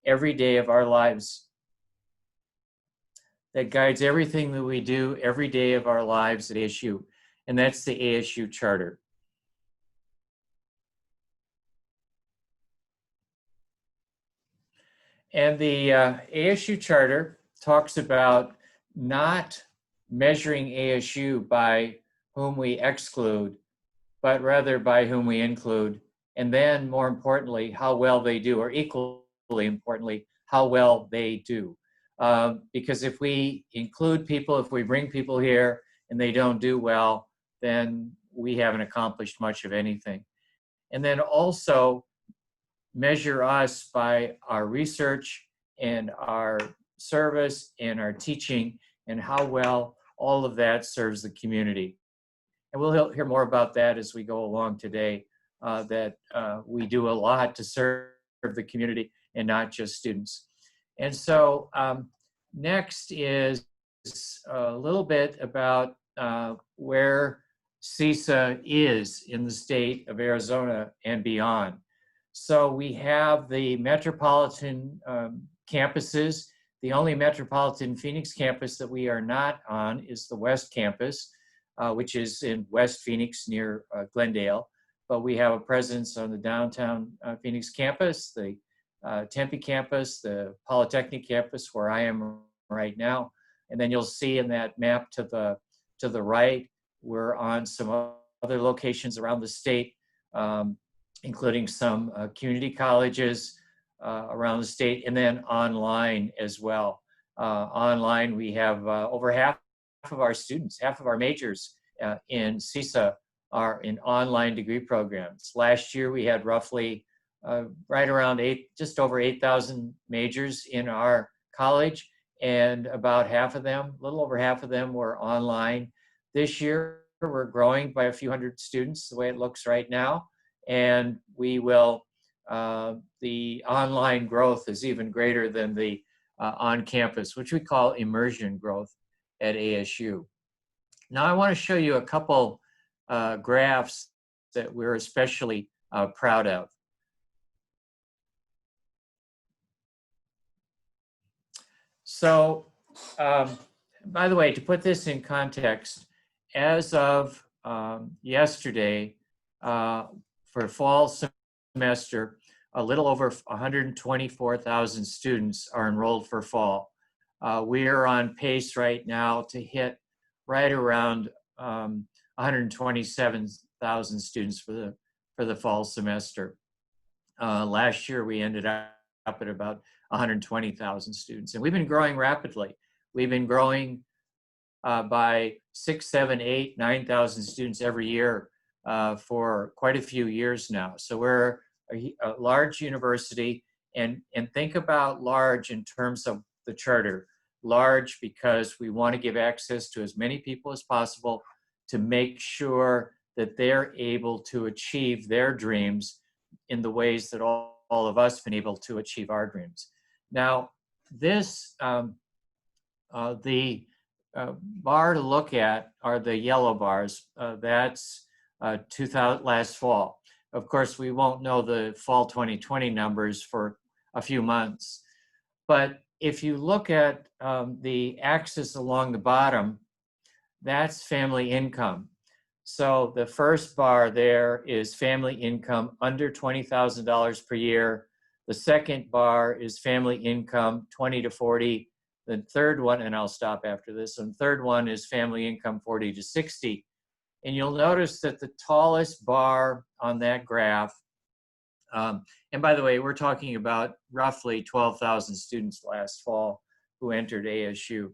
every day of our lives, that guides everything that we do every day of our lives at ASU, and that's the ASU Charter. And the ASU Charter talks about not measuring ASU by whom we exclude, but rather by whom we include, and then more importantly, how well they do, or equally importantly, how well they do. Because if we include people, if we bring people here and they don't do well, then we haven't accomplished much of anything. And then also measure us by our research and our service and our teaching and how well all of that serves the community. And we'll hear more about that as we go along today, that we do a lot to serve the community and not just students. And so next is a little bit about where CISA is in the state of Arizona and beyond. So we have the metropolitan campuses. The only metropolitan Phoenix campus that we are not on is the West Campus, which is in West Phoenix near Glendale. But we have a presence on the downtown Phoenix campus, the Tempe campus, the Polytechnic campus where I am right now. And then you'll see in that map to the right, we're on some other locations around the state, including some community colleges around the state, and then online as well. Online, we have over half of our students, half of our majors in CISA are in online degree programs. Last year, we had roughly right around just over 8,000 majors in our college, and about half of them, a little over half of them were online. This year, we're growing by a few hundred students the way it looks right now. And we will, the online growth is even greater than the on-campus, which we call immersion growth at ASU. Now I want to show you a couple graphs that we're especially proud of. So, by the way, to put this in context, as of yesterday, for fall semester, a little over 124,000 students are enrolled for fall. We are on pace right now to hit right around 127,000 students for the fall semester. Last year, we ended up at about 120,000 students, and we've been growing rapidly. We've been growing by 6, 7, 8, 9,000 students every year for quite a few years now. So we're a large university, and think about large in terms of the charter. Large because we want to give access to as many people as possible to make sure that they're able to achieve their dreams in the ways that all of us have been able to achieve our dreams. Now, this, the bar to look at are the yellow bars. That's last fall. Of course, we won't know the fall 2020 numbers for a few months. But if you look at the axis along the bottom, that's family income. So the first bar there is family income under $20,000 per year. The second bar is family income 20 to 40. The third one, and I'll stop after this, and the third one is family income 40 to 60. And you'll notice that the tallest bar on that graph, and by the way, we're talking about roughly 12,000 students last fall who entered ASU.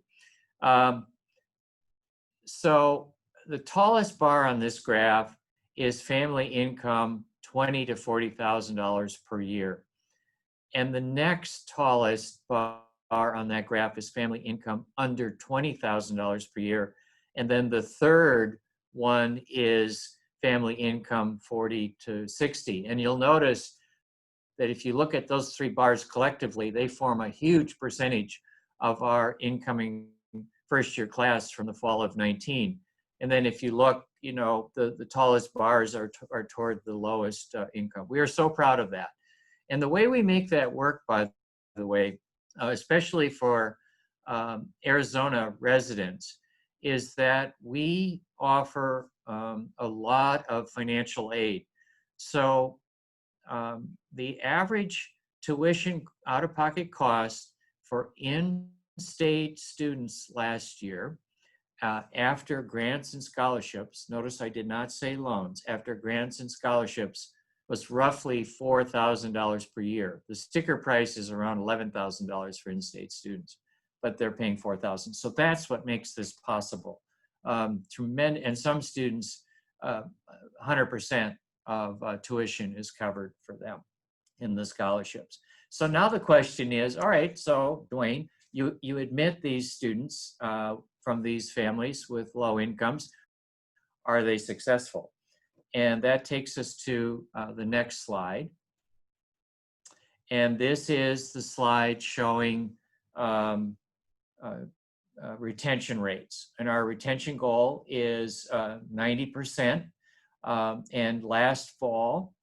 So the tallest bar on this graph is family income $20,000 to $40,000 per year. And the next tallest bar on that graph is family income under $20,000 per year. And then the third one is family income 40 to 60. And you'll notice that if you look at those three bars collectively, they form a huge percentage of our incoming first year class from the fall of 19. And then if you look, you know, the tallest bars are toward the lowest income. We are so proud of that. And the way we make that work, by the way, especially for Arizona residents, is that we offer a lot of financial aid. So the average tuition out-of-pocket cost for in-state students last year, after grants and scholarships, notice I did not say loans, after grants and scholarships, was roughly $4,000 per year. The sticker price is around $11,000 for in-state students, but they're paying $4,000. So that's what makes this possible. And some students, 100% of tuition is covered for them in the scholarships. So now the question is, all right, so Dwayne, you admit these students from these families with low incomes, are they successful? And that takes us to the next slide. And this is the slide showing retention rates. And our retention goal is 90%. And last fall,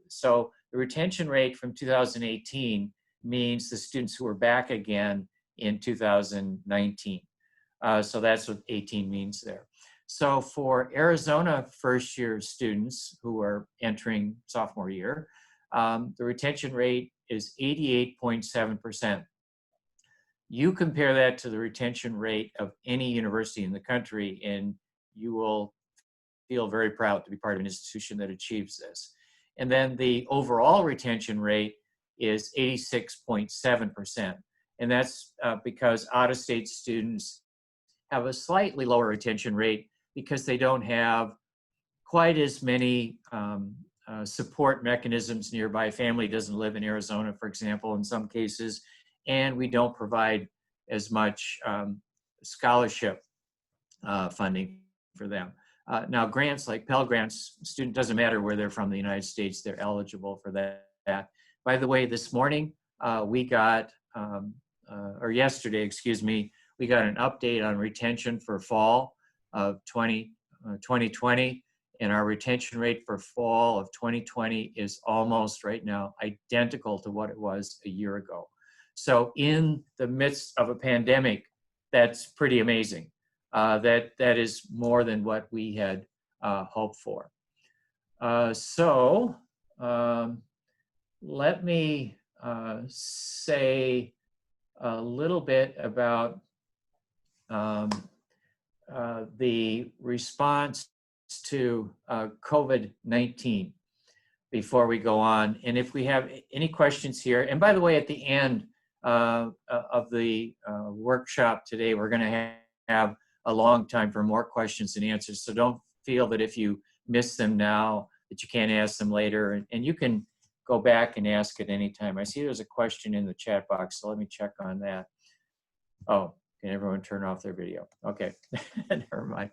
so the retention rate from 2018 means the students who are back again in 2019. So that's what 18 means there. So for Arizona first year students who are entering sophomore year, the retention rate is 88.7%. You compare that to the retention rate of any university in the country, and you will feel very proud to be part of an institution that achieves this. And then the overall retention rate is 86.7%. And that's because out-of-state students have a slightly lower retention rate because they don't have quite as many support mechanisms nearby. Family doesn't live in Arizona, for example, in some cases, and we don't provide as much scholarship funding for them. Now, grants like Pell Grants, student doesn't matter where they're from the United States, they're eligible for that. By the way, this morning we got, or yesterday, excuse me, we got an update on retention for fall of 2020, and our retention rate for fall of 2020 is almost right now identical to what it was a year ago. So in the midst of a pandemic, that's pretty amazing. That is more than what we had hoped for. So let me say a little bit about the response to COVID-19 before we go on. And if we have any questions here, and by the way, at the end of the workshop today, we're going to have a long time for more questions and answers. So don't feel that if you miss them now, that you can't ask them later. And you can go back and ask at any time. I see there's a question in the chat box, so let me check on that. Oh, can everyone turn off their video? Okay, never mind.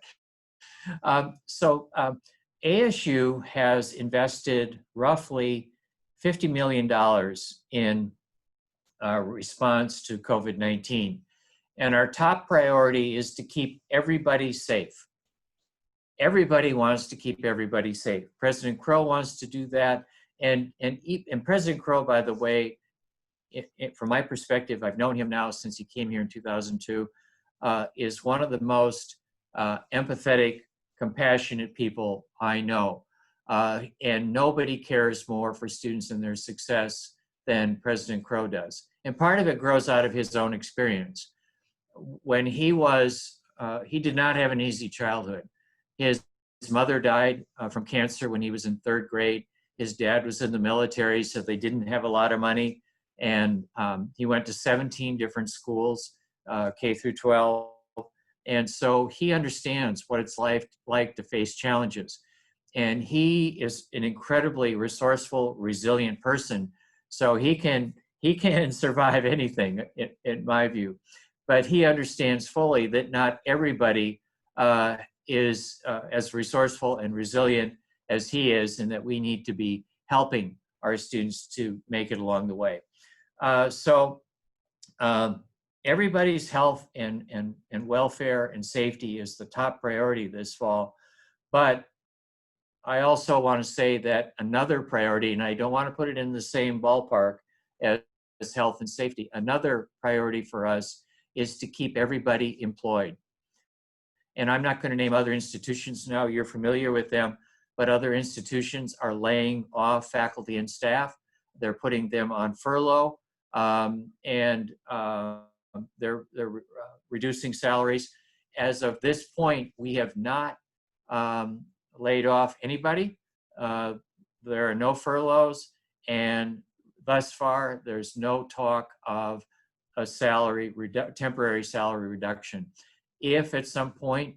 ASU has invested roughly $50 million in response to COVID-19. And our top priority is to keep everybody safe. Everybody wants to keep everybody safe. President Crow wants to do that. And President Crow, by the way, from my perspective, I've known him now since he came here in 2002, is one of the most empathetic, compassionate people I know. And nobody cares more for students and their success than President Crow does. And part of it grows out of his own experience. When he did not have an easy childhood. His mother died from cancer when he was in 3rd grade. His dad was in the military, so they didn't have a lot of money. And he went to 17 different schools, K through 12. And so he understands what it's like to face challenges. And he is an incredibly resourceful, resilient person. So he can survive anything, in my view. But he understands fully that not everybody is as resourceful and resilient as he is, and that we need to be helping our students to make it along the way. Everybody's health and welfare and safety is the top priority this fall. But I also want to say that another priority, and I don't want to put it in the same ballpark as health and safety. Another priority for us is to keep everybody employed. And I'm not going to name other institutions now, you're familiar with them, but other institutions are laying off faculty and staff. They're putting them on furlough, and they're reducing salaries. As of this point, we have not laid off anybody. There are no furloughs, and thus far, there's no talk of a temporary salary reduction. If at some point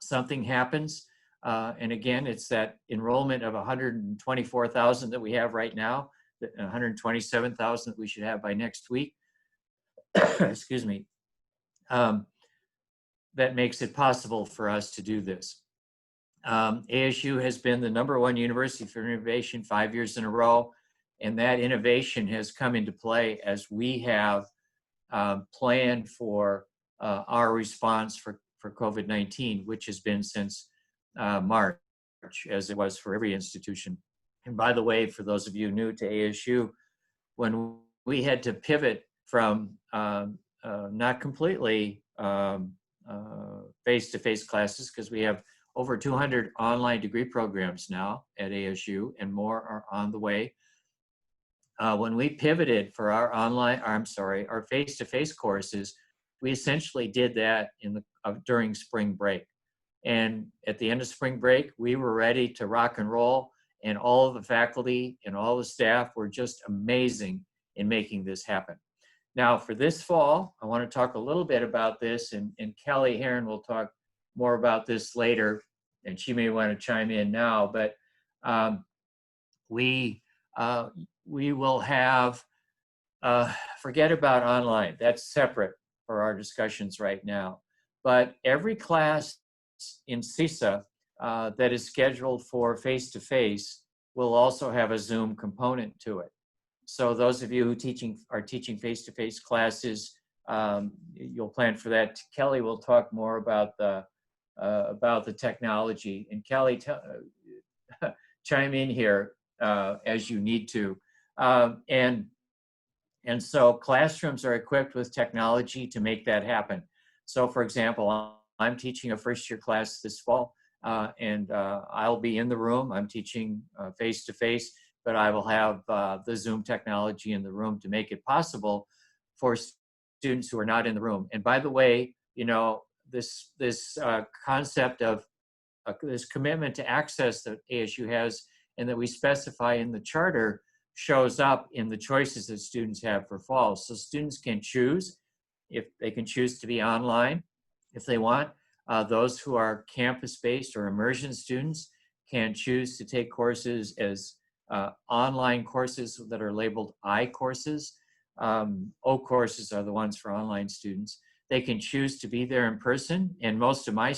something happens, and again, it's that enrollment of 124,000 that we have right now, 127,000 that we should have by next week, excuse me, that makes it possible for us to do this. ASU has been the #1 university for innovation 5 years in a row, and that innovation has come into play as we have planned for our response for COVID-19, which has been since March, as it was for every institution. And by the way, for those of you new to ASU, when we had to pivot from not completely face-to-face classes, because we have over 200 online degree programs now at ASU, and more are on the way. When we pivoted for our face-to-face courses, we essentially did that during spring break. And at the end of spring break, we were ready to rock and roll, and all of the faculty and all the staff were just amazing in making this happen. Now, for this fall, I want to talk a little bit about this, and Kelly Heron will talk more about this later, and she may want to chime in now, but we will have, forget about online, that's separate for our discussions right now, but every class in CISA that is scheduled for face-to-face will also have a Zoom component to it. So those of you who are teaching face-to-face classes, you'll plan for that. Kelly will talk more about the technology. And Kelly, chime in here as you need to. And so classrooms are equipped with technology to make that happen. So for example, I'm teaching a first-year class this fall, and I'll be in the room. I'm teaching face-to-face, but I will have the Zoom technology in the room to make it possible for students who are not in the room. And by the way, you know, this concept of this commitment to access that ASU has and that we specify in the charter shows up in the choices that students have for fall. So students can choose if they can choose to be online if they want. Those who are campus-based or immersion students can choose to take courses as online courses that are labeled I courses. O courses are the ones for online students. They can choose to be there in person, and most of my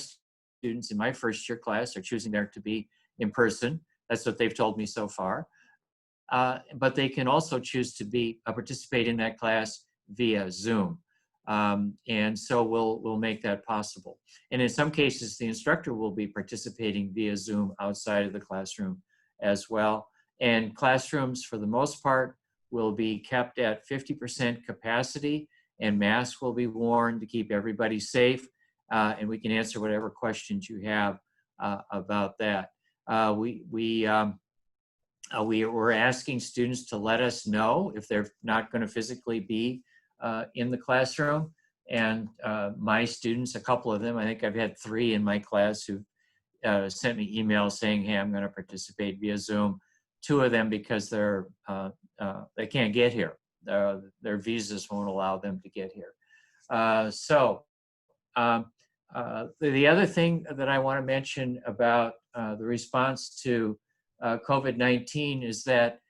students in my first-year class are choosing there to be in person. That's what they've told me so far. But they can also choose to participate in that class via Zoom. And so we'll make that possible. And in some cases, the instructor will be participating via Zoom outside of the classroom as well. And classrooms, for the most part, will be kept at 50% capacity, and masks will be worn to keep everybody safe. And we can answer whatever questions you have about that. We're asking students to let us know if they're not going to physically be in the classroom. And my students, a couple of them, I think I've had 3 in my class who sent me emails saying, hey, I'm going to participate via Zoom. 2 of them because they can't get here. Their visas won't allow them to get here. The other thing that I want to mention about the response to COVID-19 is that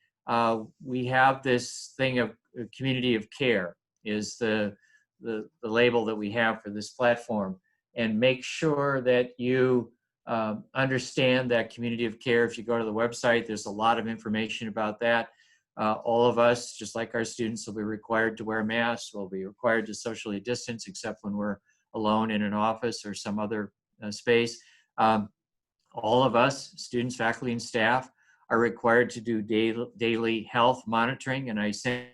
we have this thing of community of care is the label that we have for this platform, and make sure that you understand that community of care. If you go to the website, there's a lot of information about that. All of us, just like our students, will be required to wear masks. We'll be required to socially distance, except when we're alone in an office or some other space. All of us, students, faculty, and staff, are required to do daily health monitoring. And I sent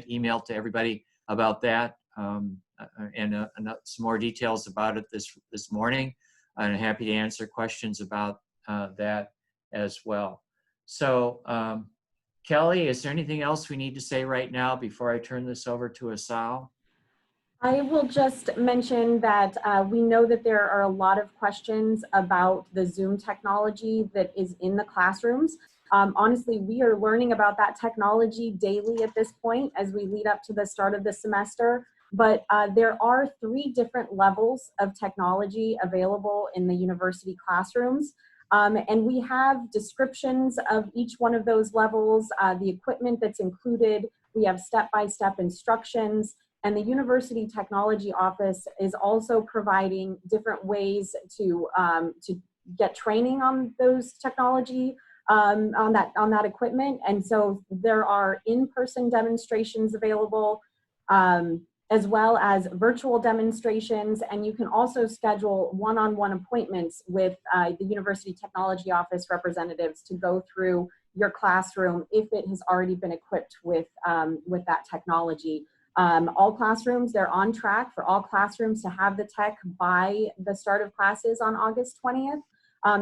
email to everybody about that, and some more details about it this morning. I'm happy to answer questions about that as well. So, Kelly, is there anything else we need to say right now before I turn this over to Asao? I will just mention that we know that there are a lot of questions about the Zoom technology that is in the classrooms. Honestly, we are learning about that technology daily at this point as we lead up to the start of the semester. But there are 3 different levels of technology available in the university classrooms. And we have descriptions of each one of those levels, the equipment that's included. We have step-by-step instructions. And the University Technology Office is also providing different ways to get training on those technology, on that equipment. And so there are in-person demonstrations available, as well as virtual demonstrations. And you can also schedule one-on-one appointments with the University Technology Office representatives to go through your classroom if it has already been equipped with that technology. All classrooms, they're on track for all classrooms to have the tech by the start of classes on August 20th.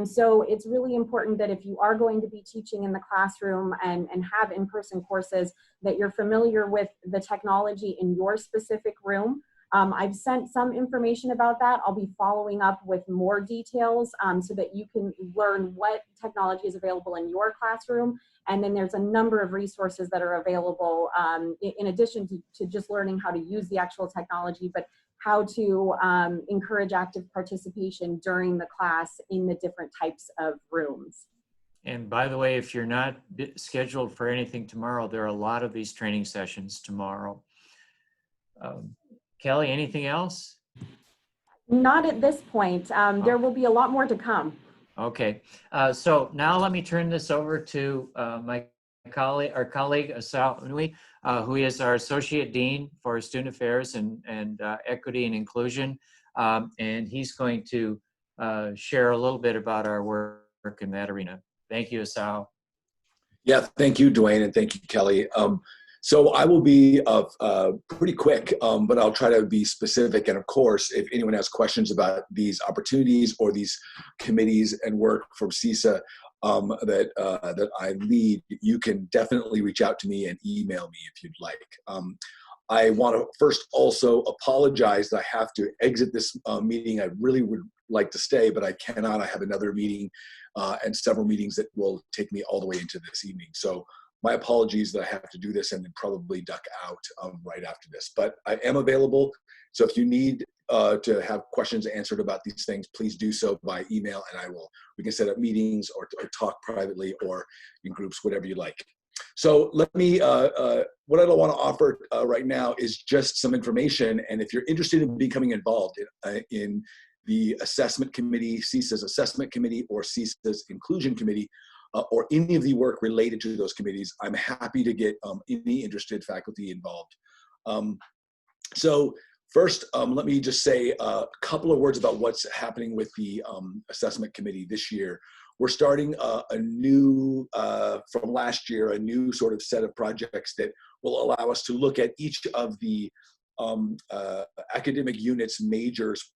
So it's really important that if you are going to be teaching in the classroom and have in-person courses, that you're familiar with the technology in your specific room. I've sent some information about that. I'll be following up with more details so that you can learn what technology is available in your classroom. And then there's a number of resources that are available in addition to just learning how to use the actual technology, but how to encourage active participation during the class in the different types of rooms. And by the way, if you're not scheduled for anything tomorrow, there are a lot of these training sessions tomorrow. Kelly, anything else? Not at this point. There will be a lot more to come. Okay, so now let me turn this over to our colleague Asao Unui, who is our Associate Dean for Student Affairs and Equity and Inclusion. And he's going to share a little bit about our work in that arena. Thank you, Asao. Yeah, thank you, Dwayne, and thank you, Kelly. So I will be pretty quick, but I'll try to be specific. And of course, if anyone has questions about these opportunities or these committees and work from CISA that I lead, you can definitely reach out to me and email me if you'd like. I want to first also apologize that I have to exit this meeting. I really would like to stay, but I cannot. I have another meeting and several meetings that will take me all the way into this evening. So my apologies that I have to do this and then probably duck out right after this. But I am available. So if you need to have questions answered about these things, please do so by email, and we can set up meetings or talk privately or in groups, whatever you like. So let me, what I want to offer right now is just some information. And if you're interested in becoming involved in the assessment committee, CISA's assessment committee, or CISA's inclusion committee, or any of the work related to those committees, I'm happy to get any interested faculty involved. So first, let me just say a couple of words about what's happening with the assessment committee this year. We're starting a new, from last year, a new sort of set of projects that will allow us to look at each of the academic units' majors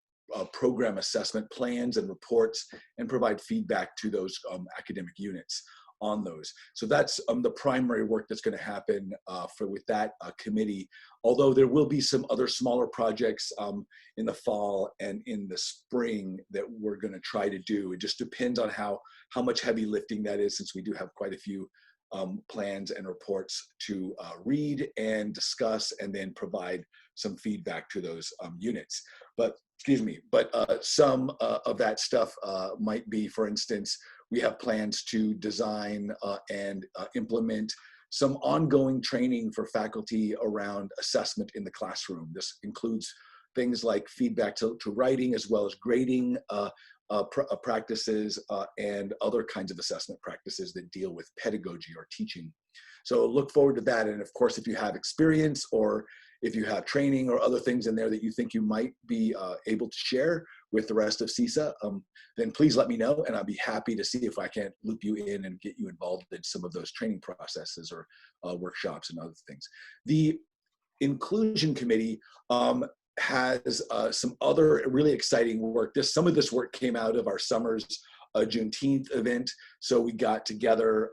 program assessment plans and reports and provide feedback to those academic units on those. So that's the primary work that's going to happen with that committee, although there will be some other smaller projects in the fall and in the spring that we're going to try to do. It just depends on how much heavy lifting that is, since we do have quite a few plans and reports to read and discuss and then provide some feedback to those units. But some of that stuff might be, for instance, we have plans to design and implement some ongoing training for faculty around assessment in the classroom. This includes things like feedback to writing, as well as grading practices and other kinds of assessment practices that deal with pedagogy or teaching. So look forward to that. And of course, if you have experience or if you have training or other things in there that you think you might be able to share, with the rest of CISA, then please let me know, and I'll be happy to see if I can loop you in and get you involved in some of those training processes or workshops and other things. The Inclusion Committee has some other really exciting work. Some of this work came out of our summer's Juneteenth event. So we got together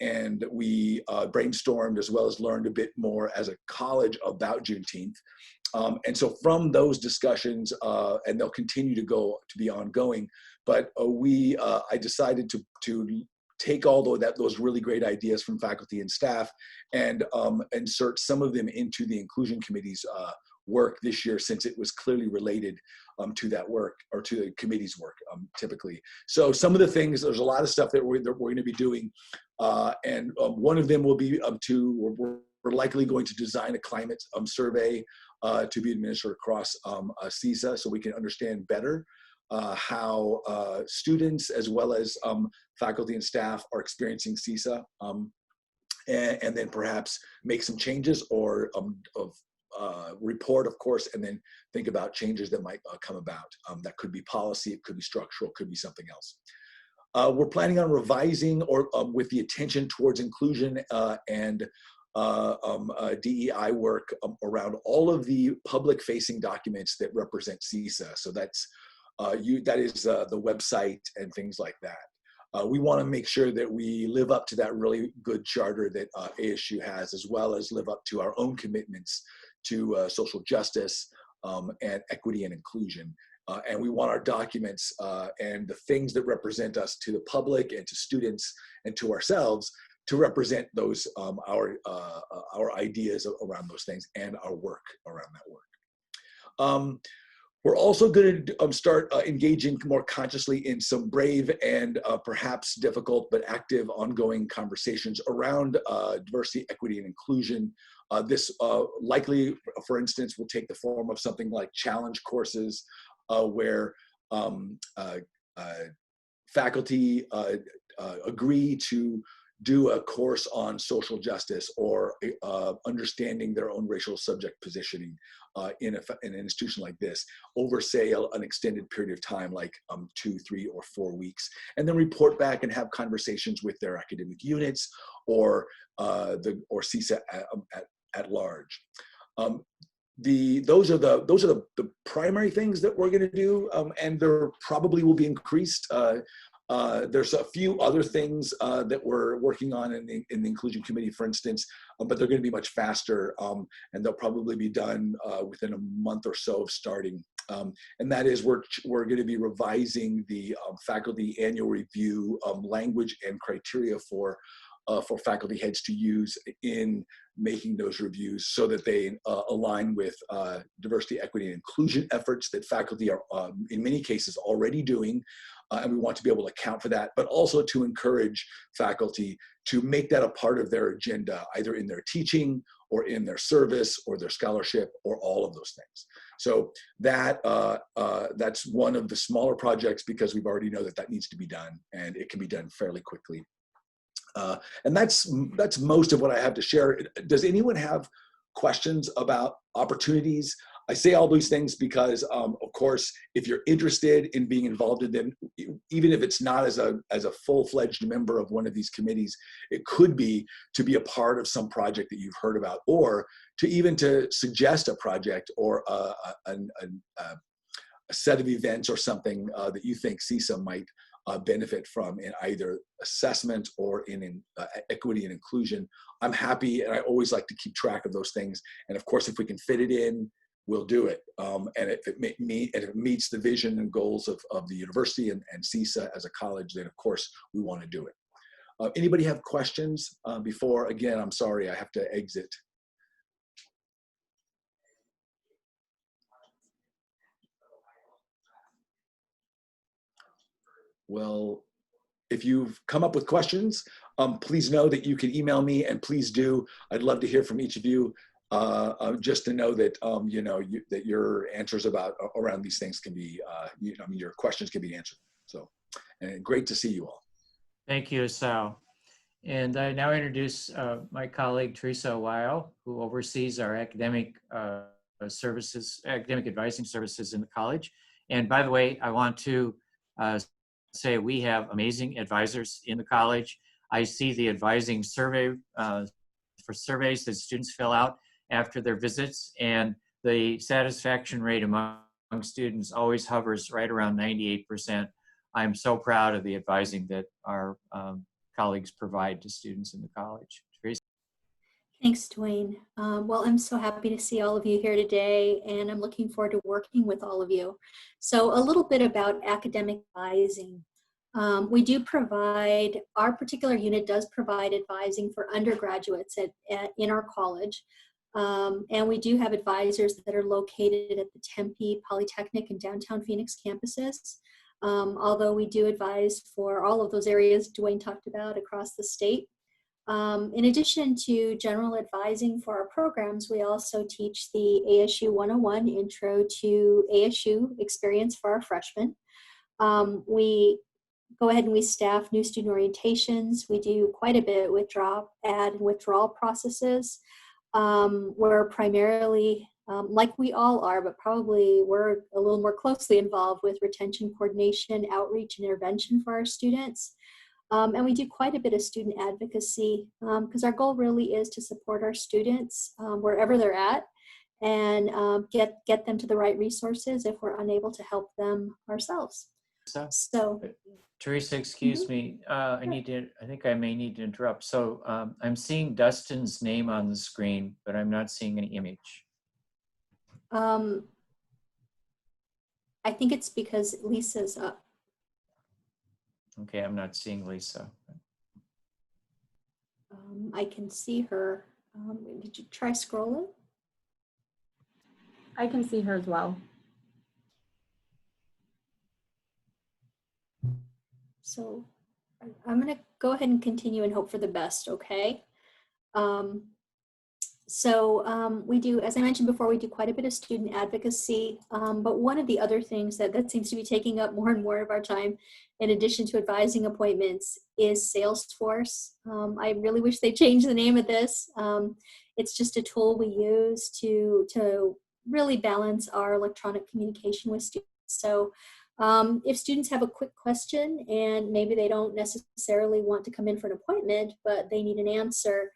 and we brainstormed, as well as learned a bit more as a college about Juneteenth. And so from those discussions, and they'll continue to be ongoing, but I decided to take all those really great ideas from faculty and staff and insert some of them into the Inclusion Committee's work this year, since it was clearly related to that work, or to the committee's work typically. So some of the things, there's a lot of stuff that we're going to be doing, and one of them will be we're likely going to design a climate survey to be administered across CISA, so we can understand better how students as well as faculty and staff are experiencing CISA, and then perhaps make some changes or report, of course, and then think about changes that might come about. That could be policy, it could be structural, it could be something else. We're planning on revising, or with the attention towards inclusion and DEI work around all of the public-facing documents that represent CISA. So that is the website and things like that. We want to make sure that we live up to that really good charter that ASU has, as well as live up to our own commitments to social justice and equity and inclusion. And we want our documents and the things that represent us to the public and to students and to ourselves to represent those our ideas around those things and our work around that work. We're also going to start engaging more consciously in some brave and perhaps difficult but active ongoing conversations around diversity, equity, and inclusion. This likely, for instance, will take the form of something like challenge courses where faculty agree to do a course on social justice or understanding their own racial subject positioning in an institution like this over, say, an extended period of time, like 2, 3, or 4 weeks, and then report back and have conversations with their academic units or CISA at large. Those are the primary things that we're going to do, and there probably will be increased. There's a few other things that we're working on in the Inclusion Committee, for instance, but they're going to be much faster, and they'll probably be done within a month or so of starting. And that is, we're going to be revising the faculty annual review language and criteria for faculty heads to use in making those reviews, so that they align with diversity, equity, and inclusion efforts that faculty are in many cases already doing. And we want to be able to account for that, but also to encourage faculty to make that a part of their agenda, either in their teaching or in their service or their scholarship or all of those things. So that's one of the smaller projects, because we've already know that needs to be done, and it can be done fairly quickly. And that's most of what I have to share. Does anyone have questions about opportunities? I say all these things because, of course, if you're interested in being involved in them, even if it's not as a full-fledged member of one of these committees, it could be to be a part of some project that you've heard about, or to suggest a project or a set of events or something that you think CISA might benefit from in either assessment or in equity and inclusion. I'm happy, and I always like to keep track of those things. And of course, if we can fit it in, we'll do it. And if it meets the vision and goals of the university and CISA as a college, then of course we want to do it. Anybody have questions before? Again, I'm sorry, I have to exit. Well, if you've come up with questions, please know that you can email me, and please do. I'd love to hear from each of you, just to know that that your answers around these things can be, your questions can be answered. So, and great to see you all. Thank you, Sal. And I now introduce my colleague, Teresa Weil, who oversees our academic advising services in the college. And by the way, I want to say we have amazing advisors in the college. I see the advising survey for surveys that students fill out after their visits, and the satisfaction rate among students always hovers right around 98%. I'm so proud of the advising that our colleagues provide to students in the college. Teresa? Thanks, Dwayne. Well, I'm so happy to see all of you here today, and I'm looking forward to working with all of you. So a little bit about academic advising. We do provide, our particular unit does provide advising for undergraduates in our college. And we do have advisors that are located at the Tempe Polytechnic and downtown Phoenix campuses. Although we do advise for all of those areas Dwayne talked about across the state. In addition to general advising for our programs, we also teach the ASU 101 Intro to ASU experience for our freshmen. We go ahead and we staff new student orientations. We do quite a bit with add and withdrawal processes. We're primarily, like we all are, but probably we're a little more closely involved with retention coordination, outreach, and intervention for our students. And we do quite a bit of student advocacy because our goal really is to support our students wherever they're at and get them to the right resources if we're unable to help them ourselves. So, Teresa, excuse me. I think I may need to interrupt. So I'm seeing Dustin's name on the screen, but I'm not seeing any image. I think it's because Lisa's up. Okay, I'm not seeing Lisa. I can see her. Did you try scrolling? I can see her as well. So I'm going to go ahead and continue and hope for the best, okay? We do, as I mentioned before, we do quite a bit of student advocacy, but one of the other things that seems to be taking up more and more of our time, in addition to advising appointments, is Salesforce. I really wish they changed the name of this. It's just a tool we use to really balance our electronic communication with students. So if students have a quick question and maybe they don't necessarily want to come in for an appointment, but they need an answer,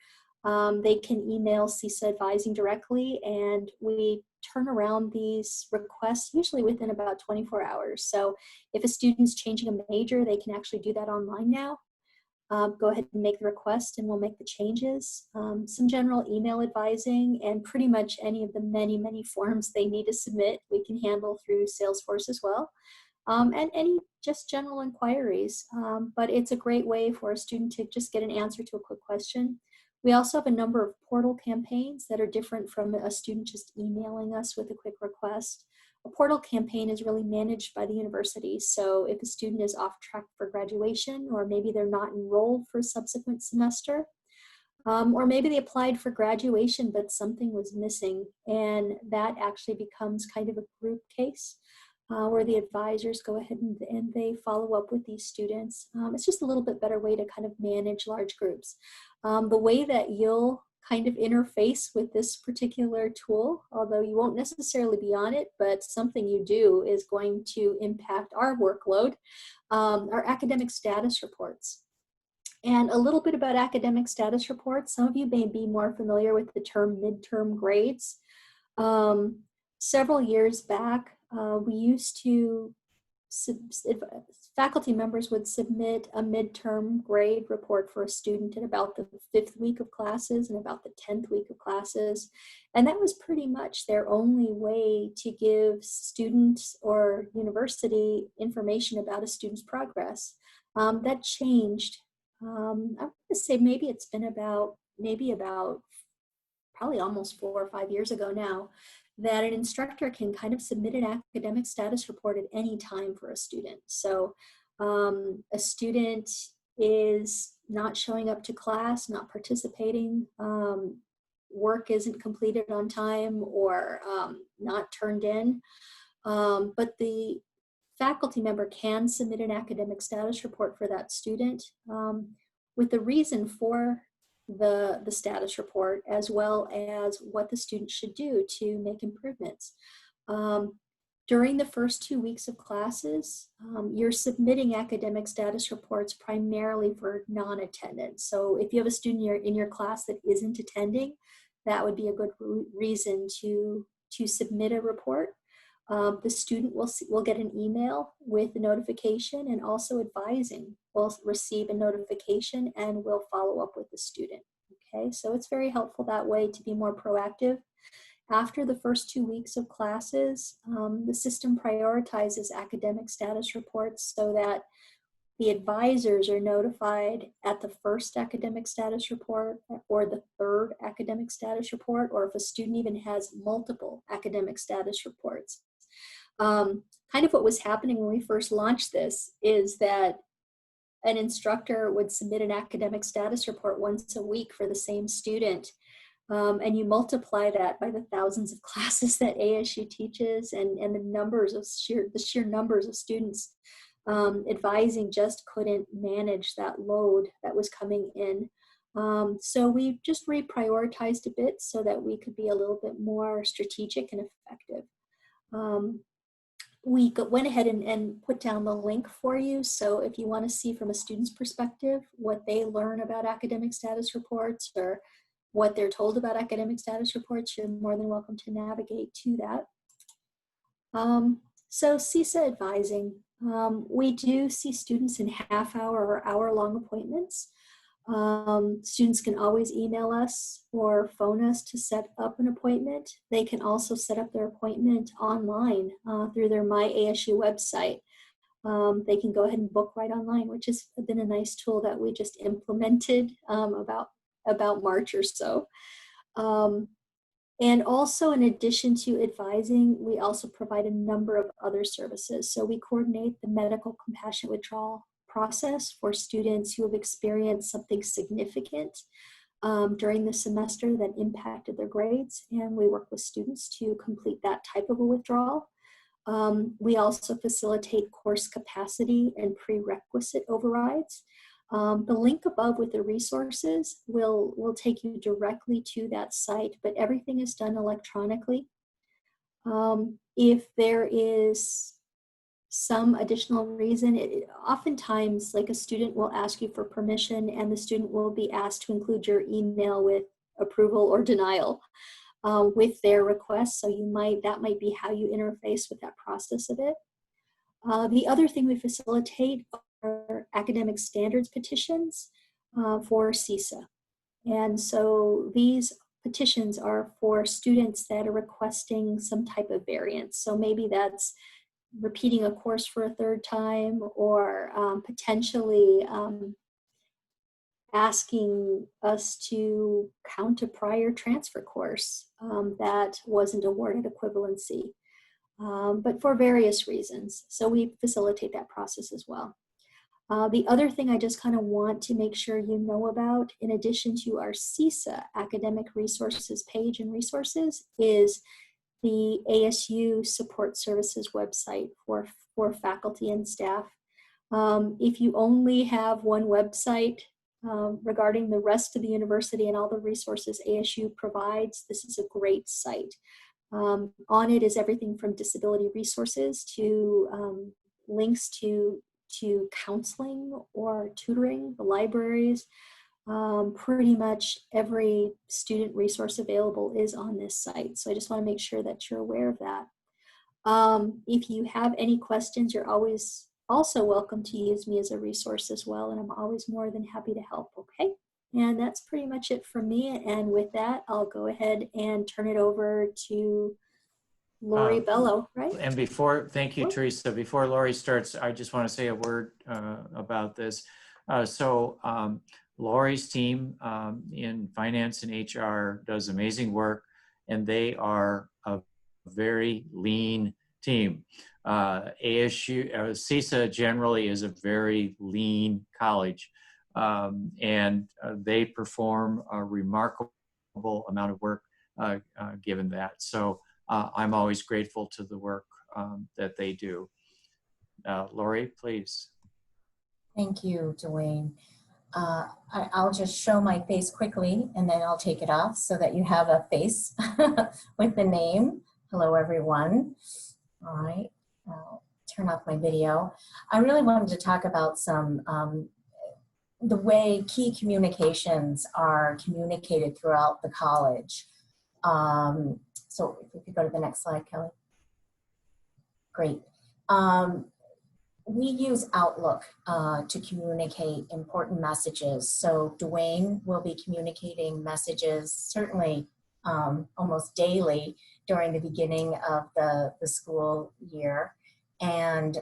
they can email CISA advising directly, and we turn around these requests usually within about 24 hours. So if a student's changing a major, they can actually do that online now. Go ahead and make the request and we'll make the changes. Some general email advising and pretty much any of the many, many forms they need to submit, we can handle through Salesforce as well. And any just general inquiries. But it's a great way for a student to just get an answer to a quick question. We also have a number of portal campaigns that are different from a student just emailing us with a quick request. A portal campaign is really managed by the university. So if a student is off track for graduation, or maybe they're not enrolled for a subsequent semester, or maybe they applied for graduation, but something was missing, and that actually becomes kind of a group case. Where the advisors go ahead and they follow up with these students. It's just a little bit better way to kind of manage large groups. The way that you'll kind of interface with this particular tool, although you won't necessarily be on it, but something you do is going to impact our workload, are academic status reports. And a little bit about academic status reports. Some of you may be more familiar with the term midterm grades. Several years back, we used to, faculty members would submit a midterm grade report for a student in about the 5th week of classes and about the 10th week of classes. And that was pretty much their only way to give students or university information about a student's progress. That changed. I want to say maybe it's been about probably almost 4 or 5 years ago now, that an instructor can kind of submit an academic status report at any time for a student. So a student is not showing up to class, not participating, work isn't completed on time, or not turned in, but the faculty member can submit an academic status report for that student with the reason for the status report, as well as what the student should do to make improvements. During the first 2 weeks of classes, you're submitting academic status reports primarily for non-attendance. So if you have a student in your class that isn't attending, that would be a good reason to submit a report. The student will get an email with a notification, and also advising will receive a notification and will follow up with the student. Okay, so it's very helpful that way to be more proactive. After the first 2 weeks of classes, the system prioritizes academic status reports so that the advisors are notified at the first academic status report or the third academic status report, or if a student even has multiple academic status reports. Kind of what was happening when we first launched this is that an instructor would submit an academic status report once a week for the same student. And you multiply that by the thousands of classes that ASU teaches, and the numbers of the sheer numbers of students. Advising just couldn't manage that load that was coming in. So we just reprioritized a bit so that we could be a little bit more strategic and effective. We went ahead and put down the link for you. So if you want to see from a student's perspective what they learn about academic status reports or what they're told about academic status reports, you're more than welcome to navigate to that. So CISA advising, we do see students in half-hour or hour-long appointments. Students can always email us or phone us to set up an appointment. They can also set up their appointment online through their My ASU website. They can go ahead and book right online, which has been a nice tool that we just implemented about March or so. And also, in addition to advising, we also provide a number of other services. So we coordinate the medical compassionate withdrawal process for students who have experienced something significant during the semester that impacted their grades, and we work with students to complete that type of a withdrawal. We also facilitate course capacity and prerequisite overrides. The link above with the resources will take you directly to that site, but everything is done electronically. If there is some additional reason, oftentimes like a student will ask you for permission and the student will be asked to include your email with approval or denial with their request. So that might be how you interface with that process of it. The other thing we facilitate are academic standards petitions for CISA. And so these petitions are for students that are requesting some type of variance. So maybe that's repeating a course for a third time, or potentially asking us to count a prior transfer course that wasn't awarded equivalency, but for various reasons. So we facilitate that process as well. The other thing I just kind of want to make sure you know about, in addition to our CISA academic resources page and resources, is the ASU Support Services website for faculty and staff. If you only have one website regarding the rest of the university and all the resources ASU provides, this is a great site. On it is everything from disability resources to links to counseling or tutoring, the libraries. Pretty much every student resource available is on this site. So I just want to make sure that you're aware of that. If you have any questions, you're always also welcome to use me as a resource as well, and I'm always more than happy to help, okay? And that's pretty much it from me. And with that, I'll go ahead and turn it over to Lori Bello, right? And thank you, Teresa. Before Lori starts, I just want to say a word about this. Lori's team in finance and HR does amazing work, and they are a very lean team. CISA generally is a very lean college, and they perform a remarkable amount of work given that. So I'm always grateful to the work that they do. Lori, please. Thank you, Dwayne. I'll just show my face quickly and then I'll take it off so that you have a face with the name. Hello, everyone. All right, I'll turn off my video. I really wanted to talk about some the way key communications are communicated throughout the college. So if we could go to the next slide, Kelly. Great. We use Outlook to communicate important messages. So Dwayne will be communicating messages certainly almost daily during the beginning of the school year. And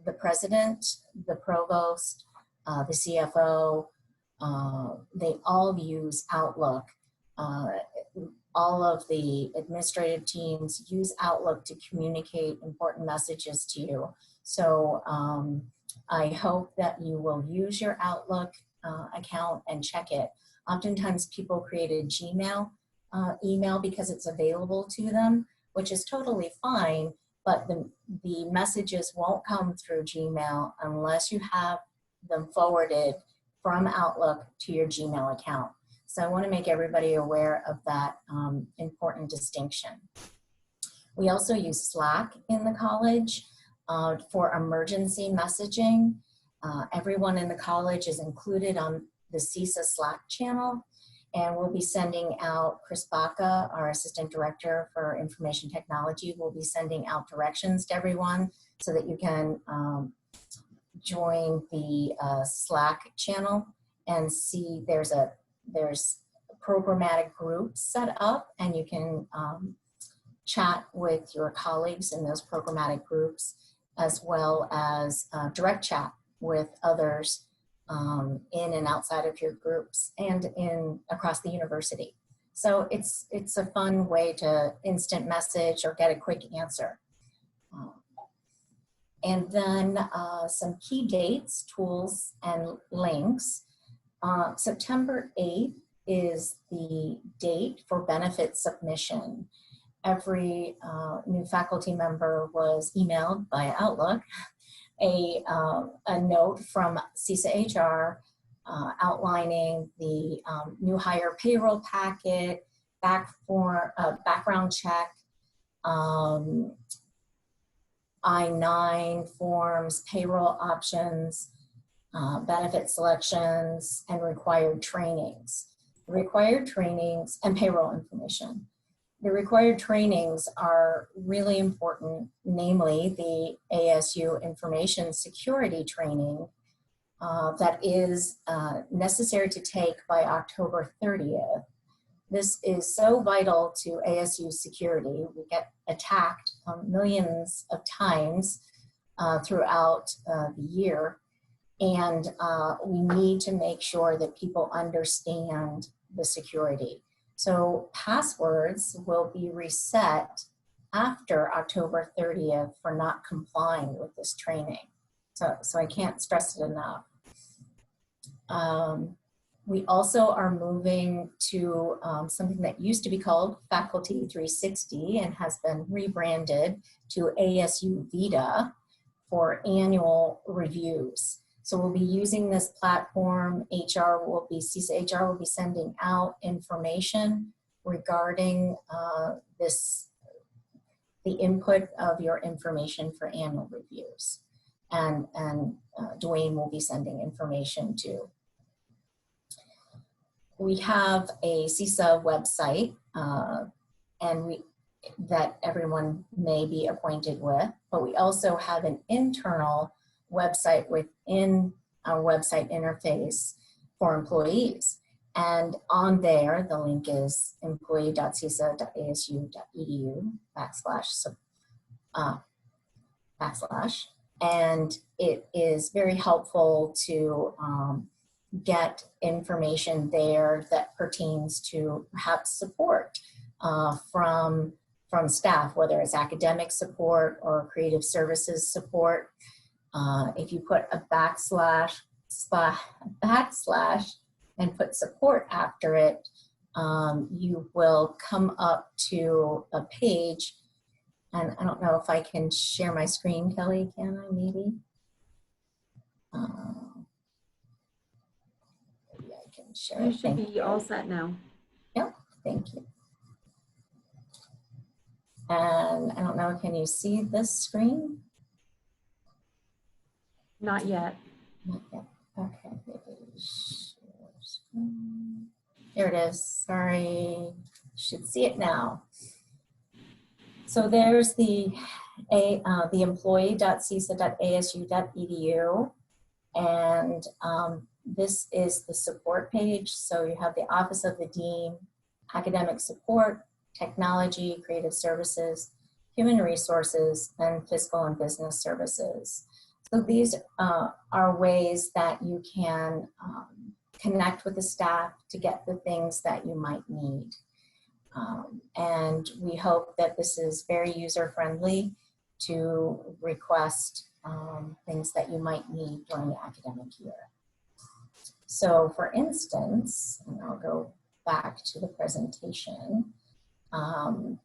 the president, the provost, the CFO, they all use Outlook. All of the administrative teams use Outlook to communicate important messages to you. So I hope that you will use your Outlook account and check it. Oftentimes people create a Gmail email because it's available to them, which is totally fine, but the messages won't come through Gmail unless you have them forwarded from Outlook to your Gmail account. So I want to make everybody aware of that important distinction. We also use Slack in the college for emergency messaging. Everyone in the college is included on the CISA Slack channel, and we'll be sending out, Chris Baca, our Assistant Director for Information Technology, will be sending out directions to everyone so that you can join the Slack channel and see there's programmatic groups set up, and you can chat with your colleagues in those programmatic groups, as well as direct chat with others in and outside of your groups and across the university. So it's a fun way to instant message or get a quick answer. And then some key dates, tools, and links. September 8th is the date for benefit submission. Every new faculty member was emailed by Outlook a note from CISA HR outlining the new hire payroll packet, background check, I-9 forms, payroll options, benefit selections, and required trainings. Required trainings and payroll information. The required trainings are really important, namely the ASU information security training that is necessary to take by October 30th. This is so vital to ASU security. We get attacked millions of times throughout the year, and we need to make sure that people understand the security. So passwords will be reset after October 30th for not complying with this training. So I can't stress it enough. We also are moving to something that used to be called Faculty 360 and has been rebranded to ASU Vita for annual reviews. So we'll be using this platform. CISA HR will be sending out information regarding the input of your information for annual reviews. And Dwayne will be sending information too. We have a CISA website that everyone may be acquainted with, but we also have an internal website within our website interface for employees. And on there, the link is employee.cisa.asu.edu // and it is very helpful to get information there that pertains to perhaps support from staff, whether it's academic support or creative services support. If you put a backslash and put support after it, you will come up to a page. And I don't know if I can share my screen, Kelly, can I maybe? Maybe I can share it. You should be all set now. Yep, thank you. And I don't know, can you see this screen? Not yet. Not yet. Okay, maybe share screen. There it is. Sorry, should see it now. So there's the employee.cisa.asu.edu, and this is the support page. So you have the Office of the Dean, academic support, technology, creative services, human resources, and fiscal and business services. So these are ways that you can connect with the staff to get the things that you might need. And we hope that this is very user-friendly to request things that you might need during the academic year. So for instance, and I'll go back to the presentation. Can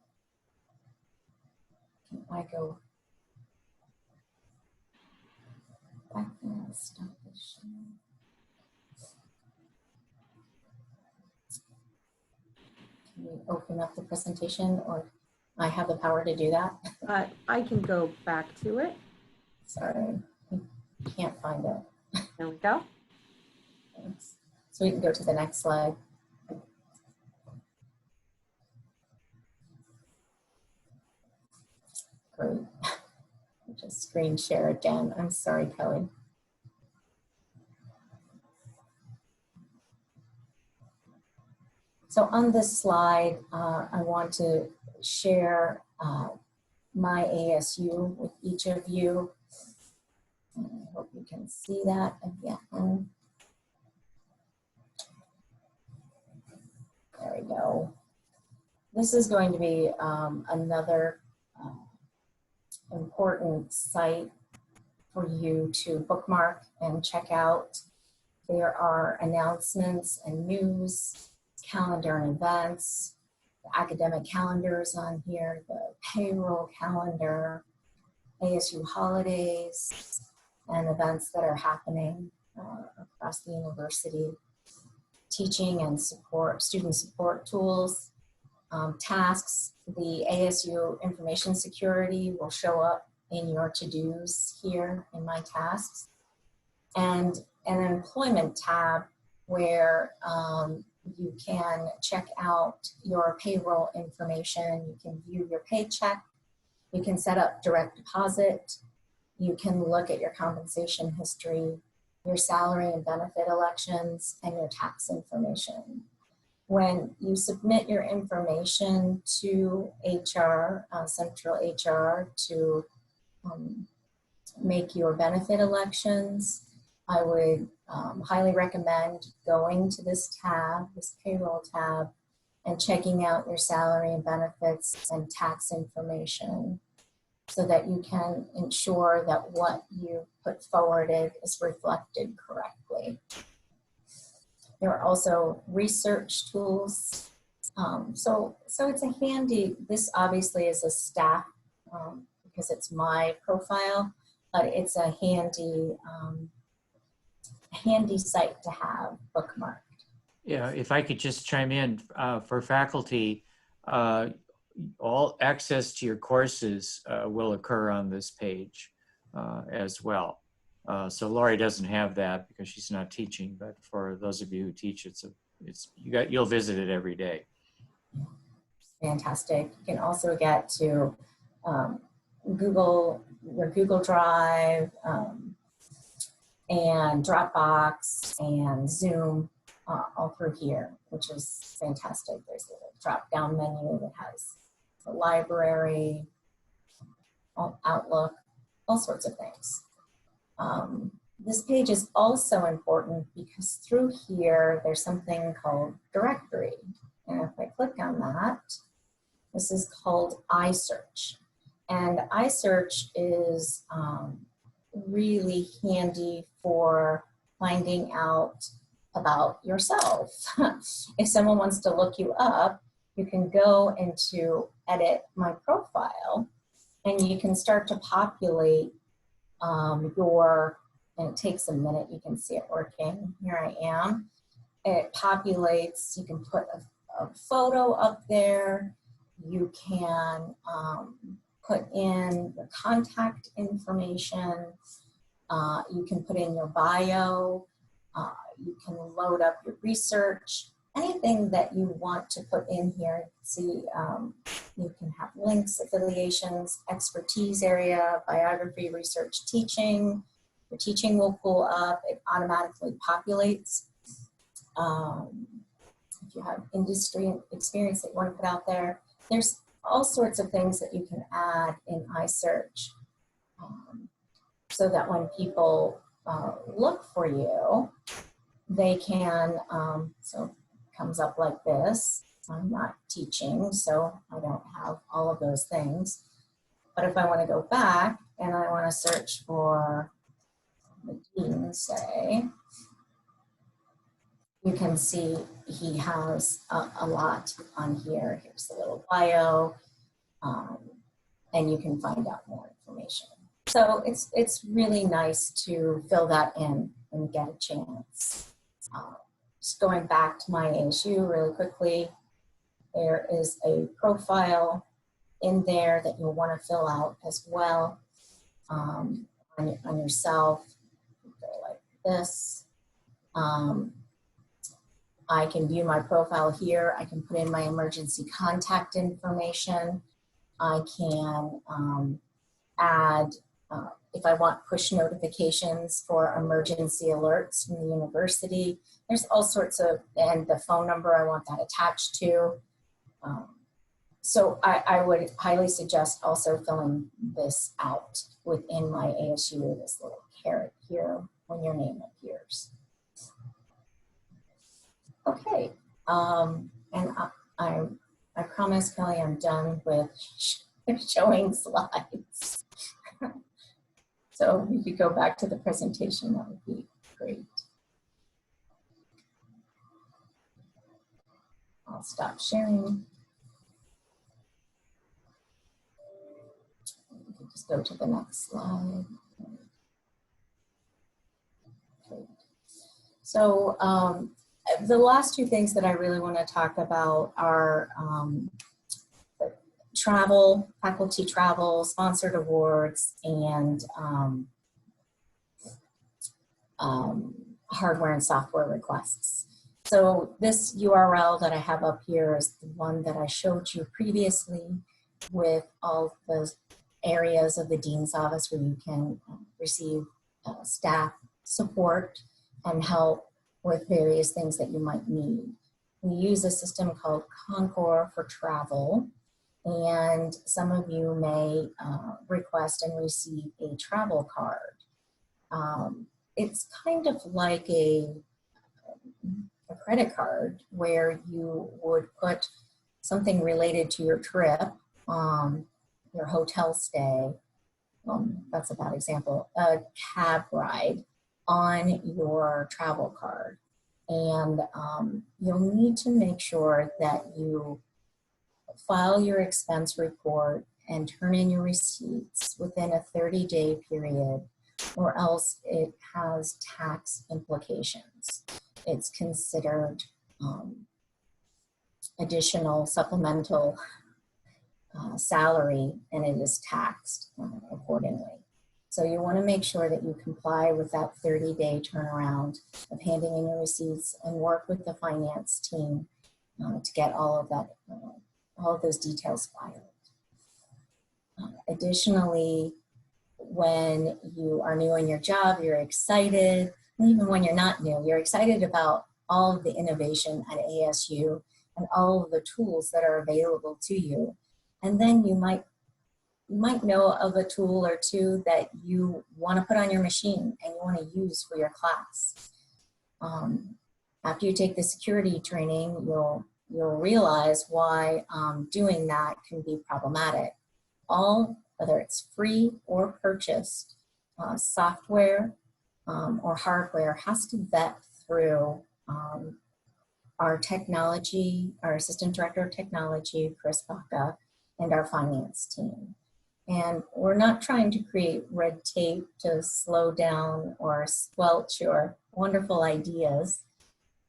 I go back and stop the share? Can we open up the presentation, or I have the power to do that? I can go back to it. Sorry, I can't find it. There we go. Thanks. So we can go to the next slide. Great. Just screen share again. I'm sorry, Kelly. So on this slide, I want to share my ASU with each of you. I hope you can see that again. There we go. This is going to be another important site for you to bookmark and check out. There are announcements and news, calendar and events, the academic calendars on here, the payroll calendar, ASU holidays, and events that are happening across the university, teaching and support, student support tools, tasks. The ASU information security will show up in your to-dos here in my tasks, and an employment tab where you can check out your payroll information, you can view your paycheck, you can set up direct deposit, you can look at your compensation history, your salary and benefit elections, and your tax information. When you submit your information to HR, Central HR, to make your benefit elections, I would highly recommend going to this tab, this payroll tab, and checking out your salary and benefits and tax information so that you can ensure that what you put forwarded is reflected correctly. There are also research tools. So it's a handy, this obviously is a staff because it's my profile, but it's a handy site to have bookmarked. Yeah, if I could just chime in, for faculty, all access to your courses will occur on this page as well. So Lori doesn't have that because she's not teaching, but for those of you who teach, you'll visit it every day. Fantastic. You can also get to Google Drive and Dropbox and Zoom all through here, which is fantastic. There's a drop-down menu that has the library, Outlook, all sorts of things. This page is also important because through here, there's something called directory. And if I click on that, this is called iSearch. And iSearch is really handy for finding out about yourself. If someone wants to look you up, you can go into edit my profile and you can start to populate and it takes a minute, you can see it working. Here I am. It populates, you can put a photo up there. You can put in your contact information. You can put in your bio. You can load up your research. Anything that you want to put in here. See, you can have links, affiliations, expertise area, biography, research, teaching. Your teaching will pull up. It automatically populates. If you have industry experience that you want to put out there, there's all sorts of things that you can add in iSearch, so that when people look for you, they can, so it comes up like this. I'm not teaching, so I don't have all of those things. But if I want to go back and I want to search for the dean, say, you can see he has a lot on here. Here's the little bio, and you can find out more information. So it's really nice to fill that in and get a chance. Just going back to my ASU really quickly, there is a profile in there that you'll want to fill out as well on yourself. Go like this. I can view my profile here. I can put in my emergency contact information. I can add, if I want push notifications for emergency alerts from the university. There's all sorts of, and the phone number I want that attached to. So I would highly suggest also filling this out within my ASU, this little caret here when your name appears. Okay, and I promise, Kelly, I'm done with showing slides. So if you could go back to the presentation, that would be great. I'll stop sharing. You can just go to the next slide. Great. So the last two things that I really want to talk about are travel, faculty travel, sponsored awards, and hardware and software requests. So this URL that I have up here is the one that I showed you previously with all the areas of the Dean's Office where you can receive staff support and help with various things that you might need. We use a system called Concor for travel, and some of you may request and receive a travel card. It's kind of like a credit card where you would put something related to your trip, your hotel stay, that's a bad example, a cab ride on your travel card. And you'll need to make sure that you file your expense report and turn in your receipts within a 30-day period, or else it has tax implications. It's considered additional supplemental salary, and it is taxed accordingly. So you want to make sure that you comply with that 30-day turnaround of handing in your receipts and work with the finance team to get all of that, all of those details filed. Additionally, when you are new in your job, you're excited. Even when you're not new, you're excited about all of the innovation at ASU and all of the tools that are available to you. And then you might know of a tool or two that you want to put on your machine and you want to use for your class. After you take the security training, you'll realize why doing that can be problematic. Whether it's free or purchased, software or hardware has to vet through our technology, our Assistant Director of Technology, Chris Baca, and our finance team. And we're not trying to create red tape to slow down or squelch your wonderful ideas,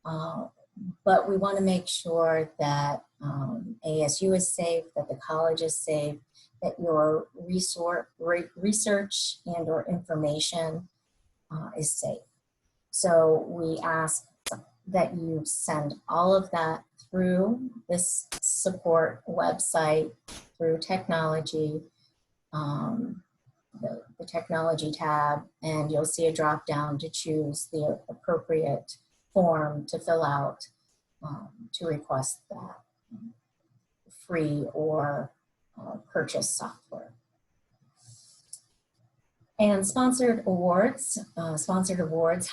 but we want to make sure that ASU is safe, that the college is safe, that your research and or information is safe. So we ask that you send all of that through this support website, through technology, the technology tab, and you'll see a drop down to choose the appropriate form to fill out to request that free or purchase software. And sponsored awards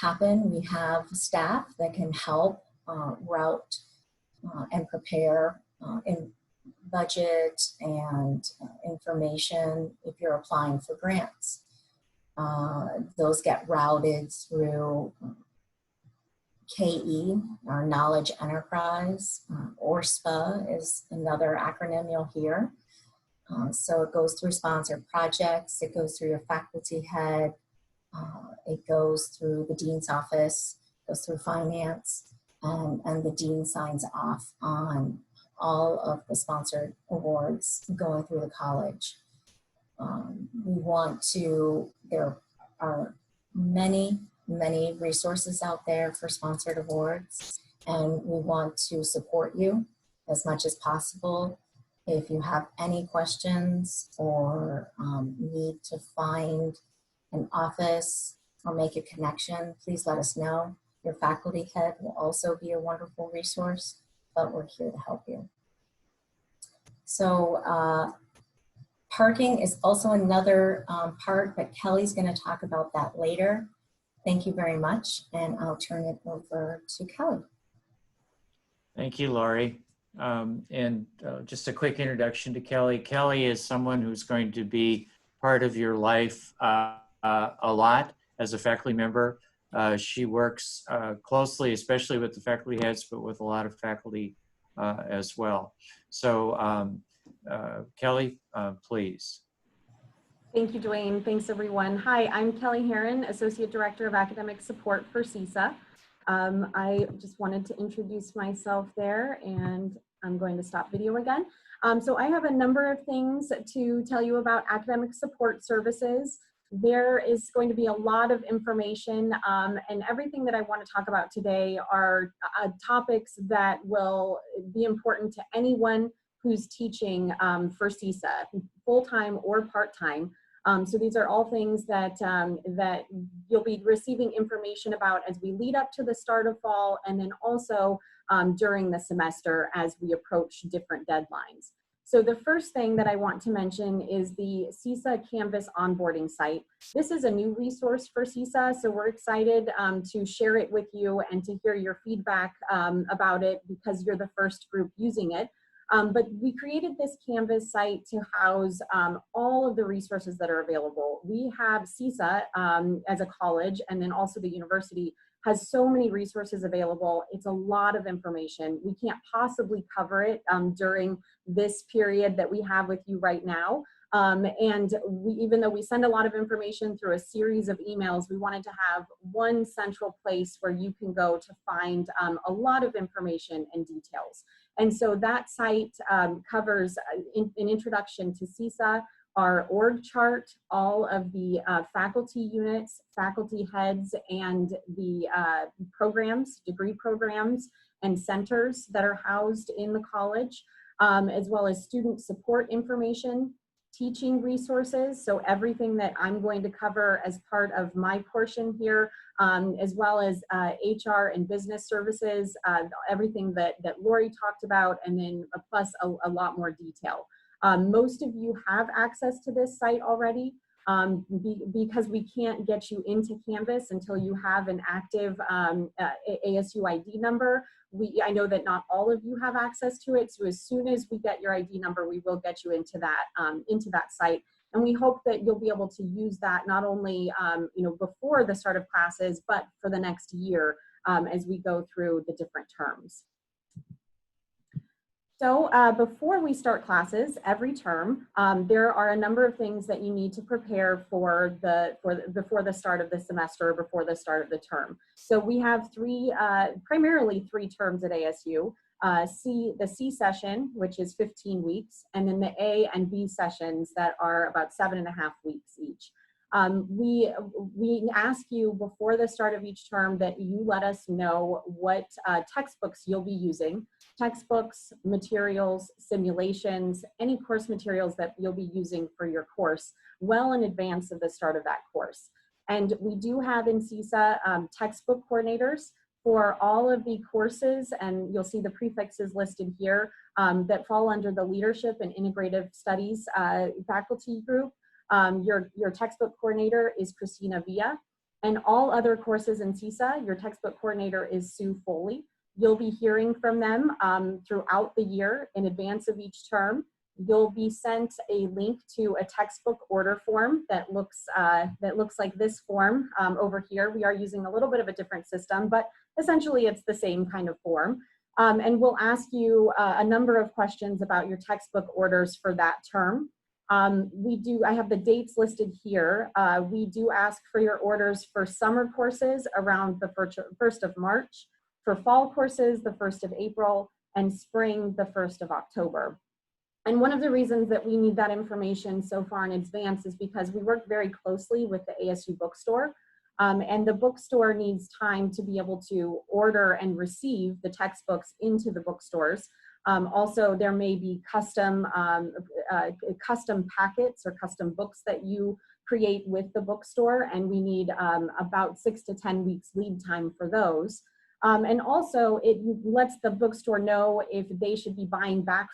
happen. We have staff that can help route and prepare in budget and information if you're applying for grants. Those get routed through KE, our Knowledge Enterprise. ORSPA is another acronym you'll hear. So it goes through sponsored projects, it goes through your faculty head, it goes through the dean's office, goes through finance, and the dean signs off on all of the sponsored awards going through the college. There are many resources out there for sponsored awards, and we want to support you as much as possible. If you have any questions or need to find an office or make a connection, please let us know. Your faculty head will also be a wonderful resource, but we're here to help you. So parking is also another part, but Kelly's going to talk about that later. Thank you very much, and I'll turn it over to Kelly. Thank you, Laurie. Just a quick introduction to Kelly. Kelly is someone who's going to be part of your life a lot as a faculty member. She works closely, especially with the faculty heads, but with a lot of faculty as well. So Kelly, please. Thank you, Dwayne. Thanks, everyone. Hi, I'm Kelly Herron, Associate Director of Academic Support for CISA. I just wanted to introduce myself there, and I'm going to stop video again. So I have a number of things to tell you about academic support services. There is going to be a lot of information, and everything that I want to talk about today are topics that will be important to anyone who's teaching for CISA, full-time or part-time. So these are all things that, that you'll be receiving information about as we lead up to the start of fall, and then also during the semester as we approach different deadlines. So the first thing that I want to mention is the CISA Canvas onboarding site. This is a new resource for CISA, so we're excited to share it with you and to hear your feedback about it, because you're the first group using it. But we created this Canvas site to house all of the resources that are available. We have CISA as a college, and then also the university has so many resources available. It's a lot of information. We can't possibly cover it during this period that we have with you right now. And even though we send a lot of information through a series of emails, we wanted to have one central place where you can go to find a lot of information and details. And so that site covers an introduction to CISA, our org chart, all of the faculty units, faculty heads, and the programs, degree programs, and centers that are housed in the college, as well as student support information, teaching resources, so everything that I'm going to cover as part of my portion here, as well as HR and business services, everything that Lori talked about, and then plus a lot more detail. Most of you have access to this site already, because we can't get you into Canvas until you have an active ASU ID number. I know that not all of you have access to it, so as soon as we get your ID number, we will get you into that site. And we hope that you'll be able to use that not only before the start of classes, but for the next year as we go through the different terms. So before we start classes every term, there are a number of things that you need to prepare for before the start of the semester, before the start of the term. So we have primarily three terms at ASU. the C session, which is 15 weeks, and then the A and B sessions that are about 7.5 weeks each. We ask you before the start of each term that you let us know what textbooks you'll be using, textbooks, materials, simulations, any course materials that you'll be using for your course well in advance of the start of that course. And we do have in CISA textbook coordinators for all of the courses, and you'll see the prefixes listed here that fall under the Leadership and Integrative Studies faculty group. Your textbook coordinator is Christina Villa, and all other courses in CISA, your textbook coordinator is Sue Foley. You'll be hearing from them throughout the year in advance of each term. You'll be sent a link to a textbook order form that looks like this form over here. We are using a little bit of a different system, but essentially it's the same kind of form. And we'll ask you a number of questions about your textbook orders for that term. I have the dates listed here. We do ask for your orders for summer courses around the 1st of March, for fall courses, the 1st of April, and spring, the 1st of October. And one of the reasons that we need that information so far in advance is because we work very closely with the ASU bookstore, and the bookstore needs time to be able to order and receive the textbooks into the bookstores. Also, there may be custom packets or custom books that you create with the bookstore, and we need about 6 to 10 weeks lead time for those. And also, it lets the bookstore know if they should be buying back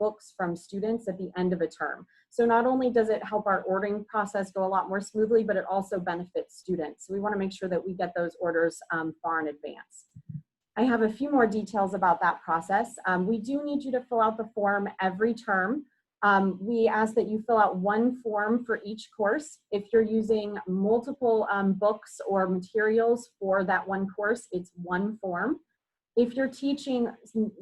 books from students at the end of a term. So not only does it help our ordering process go a lot more smoothly, but it also benefits students. So we want to make sure that we get those orders far in advance. I have a few more details about that process. We do need you to fill out the form every term. We ask that you fill out one form for each course. If you're using multiple books or materials for that one course, it's one form. If you're teaching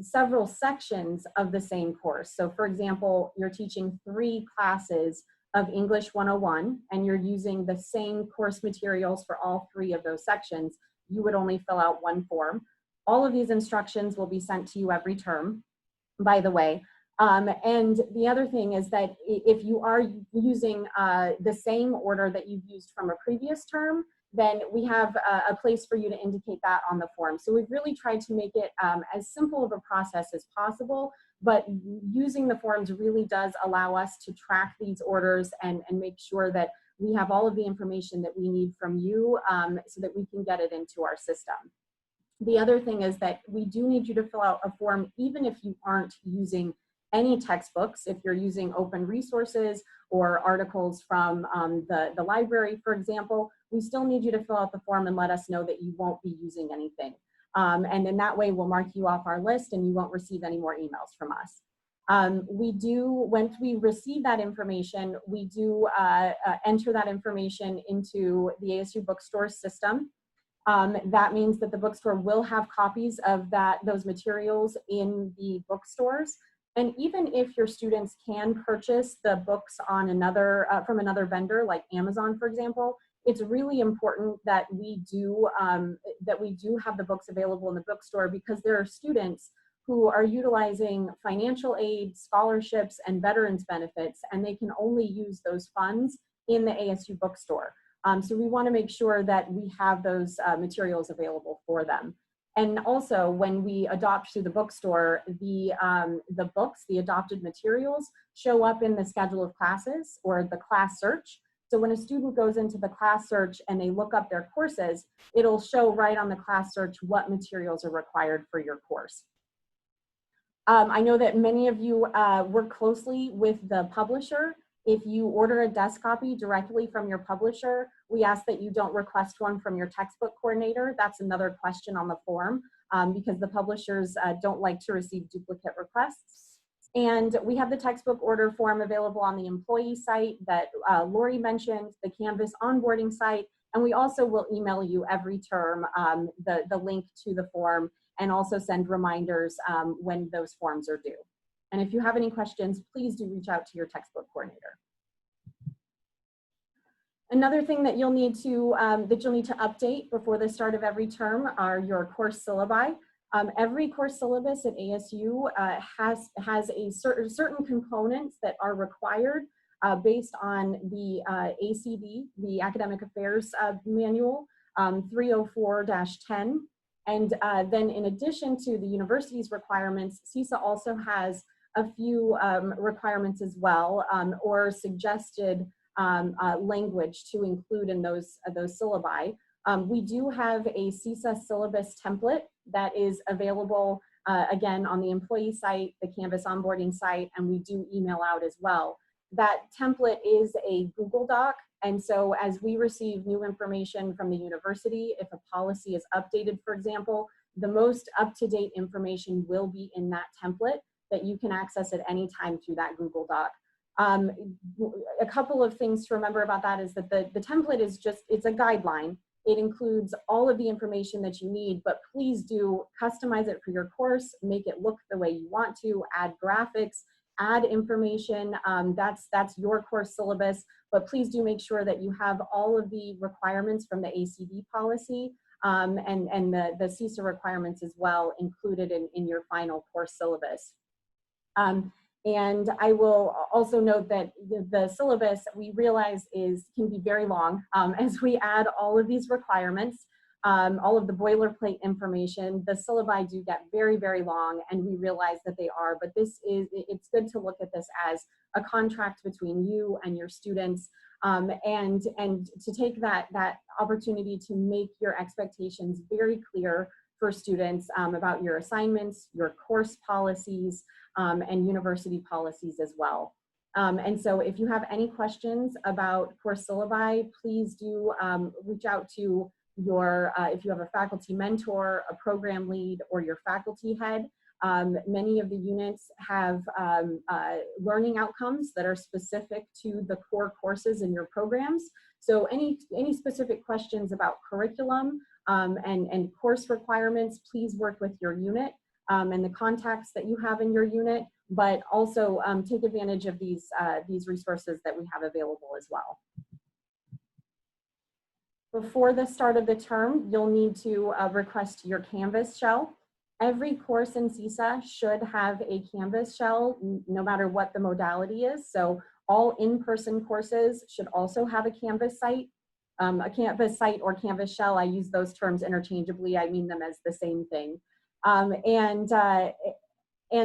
several sections of the same course, so for example, you're teaching 3 classes of English 101 and you're using the same course materials for all 3 of those sections, you would only fill out one form. All of these instructions will be sent to you every term, by the way. And the other thing is that if you are using the same order that you've used from a previous term, then we have a place for you to indicate that on the form. So we've really tried to make it as simple of a process as possible, but using the forms really does allow us to track these orders and make sure that we have all of the information that we need from you so that we can get it into our system. The other thing is that we do need you to fill out a form even if you aren't using any textbooks. If you're using open resources or articles from the library, for example, we still need you to fill out the form and let us know that you won't be using anything. And in that way, we'll mark you off our list and you won't receive any more emails from us. Once we receive that information, we do enter that information into the ASU bookstore system. That means that the bookstore will have copies of those materials in the bookstores. And even if your students can purchase the books on from another vendor, like Amazon, for example, it's really important that we do have the books available in the bookstore, because there are students who are utilizing financial aid, scholarships, and veterans benefits, and they can only use those funds in the ASU bookstore. So we want to make sure that we have those materials available for them. And also, when we adopt through the bookstore, the books, the adopted materials, show up in the schedule of classes or the class search. So when a student goes into the class search and they look up their courses, it'll show right on the class search what materials are required for your course. I know that many of you work closely with the publisher. If you order a desk copy directly from your publisher, we ask that you don't request one from your textbook coordinator. That's another question on the form, because the publishers don't like to receive duplicate requests. And we have the textbook order form available on the employee site that Lori mentioned, the Canvas onboarding site, and we also will email you every term the link to the form, and also send reminders when those forms are due. And if you have any questions, please do reach out to your textbook coordinator. Another thing that you'll need to update before the start of every term are your course syllabi. Every course syllabus at ASU has a certain components that are required based on the ACD, the Academic Affairs Manual 304-10. And then in addition to the university's requirements, CISA also has a few requirements as well, or suggested language to include in those syllabi. We do have a CISA syllabus template that is available again on the employee site, the Canvas onboarding site, and we do email out as well. That template is a Google Doc, and so as we receive new information from the university, if a policy is updated, for example, the most up-to-date information will be in that template that you can access at any time through that Google Doc. A couple of things to remember about that is that the template is just, it's a guideline. It includes all of the information that you need, but please do customize it for your course, make it look the way you want to, add graphics, add information. That's your course syllabus, but please do make sure that you have all of the requirements from the ACD policy and the CISA requirements as well included in your final course syllabus. And I will also note that the syllabus we realize can be very long as we add all of these requirements, all of the boilerplate information. The syllabi do get very, very long, and we realize that they are, but it's good to look at this as a contract between you and your students, and to take that opportunity to make your expectations very clear for students about your assignments, your course policies, and university policies as well. And so if you have any questions about course syllabi, please do reach out to your, if you have a faculty mentor, a program lead, or your faculty head. Many of the units have learning outcomes that are specific to the core courses in your programs. So any specific questions about curriculum and course requirements, please work with your unit and the contacts that you have in your unit, but also take advantage of these resources that we have available as well. Before the start of the term, you'll need to request your Canvas shell. Every course in CISA should have a Canvas shell, no matter what the modality is. So all in-person courses should also have a Canvas site. A Canvas site or Canvas shell, I use those terms interchangeably. I mean them as the same thing. And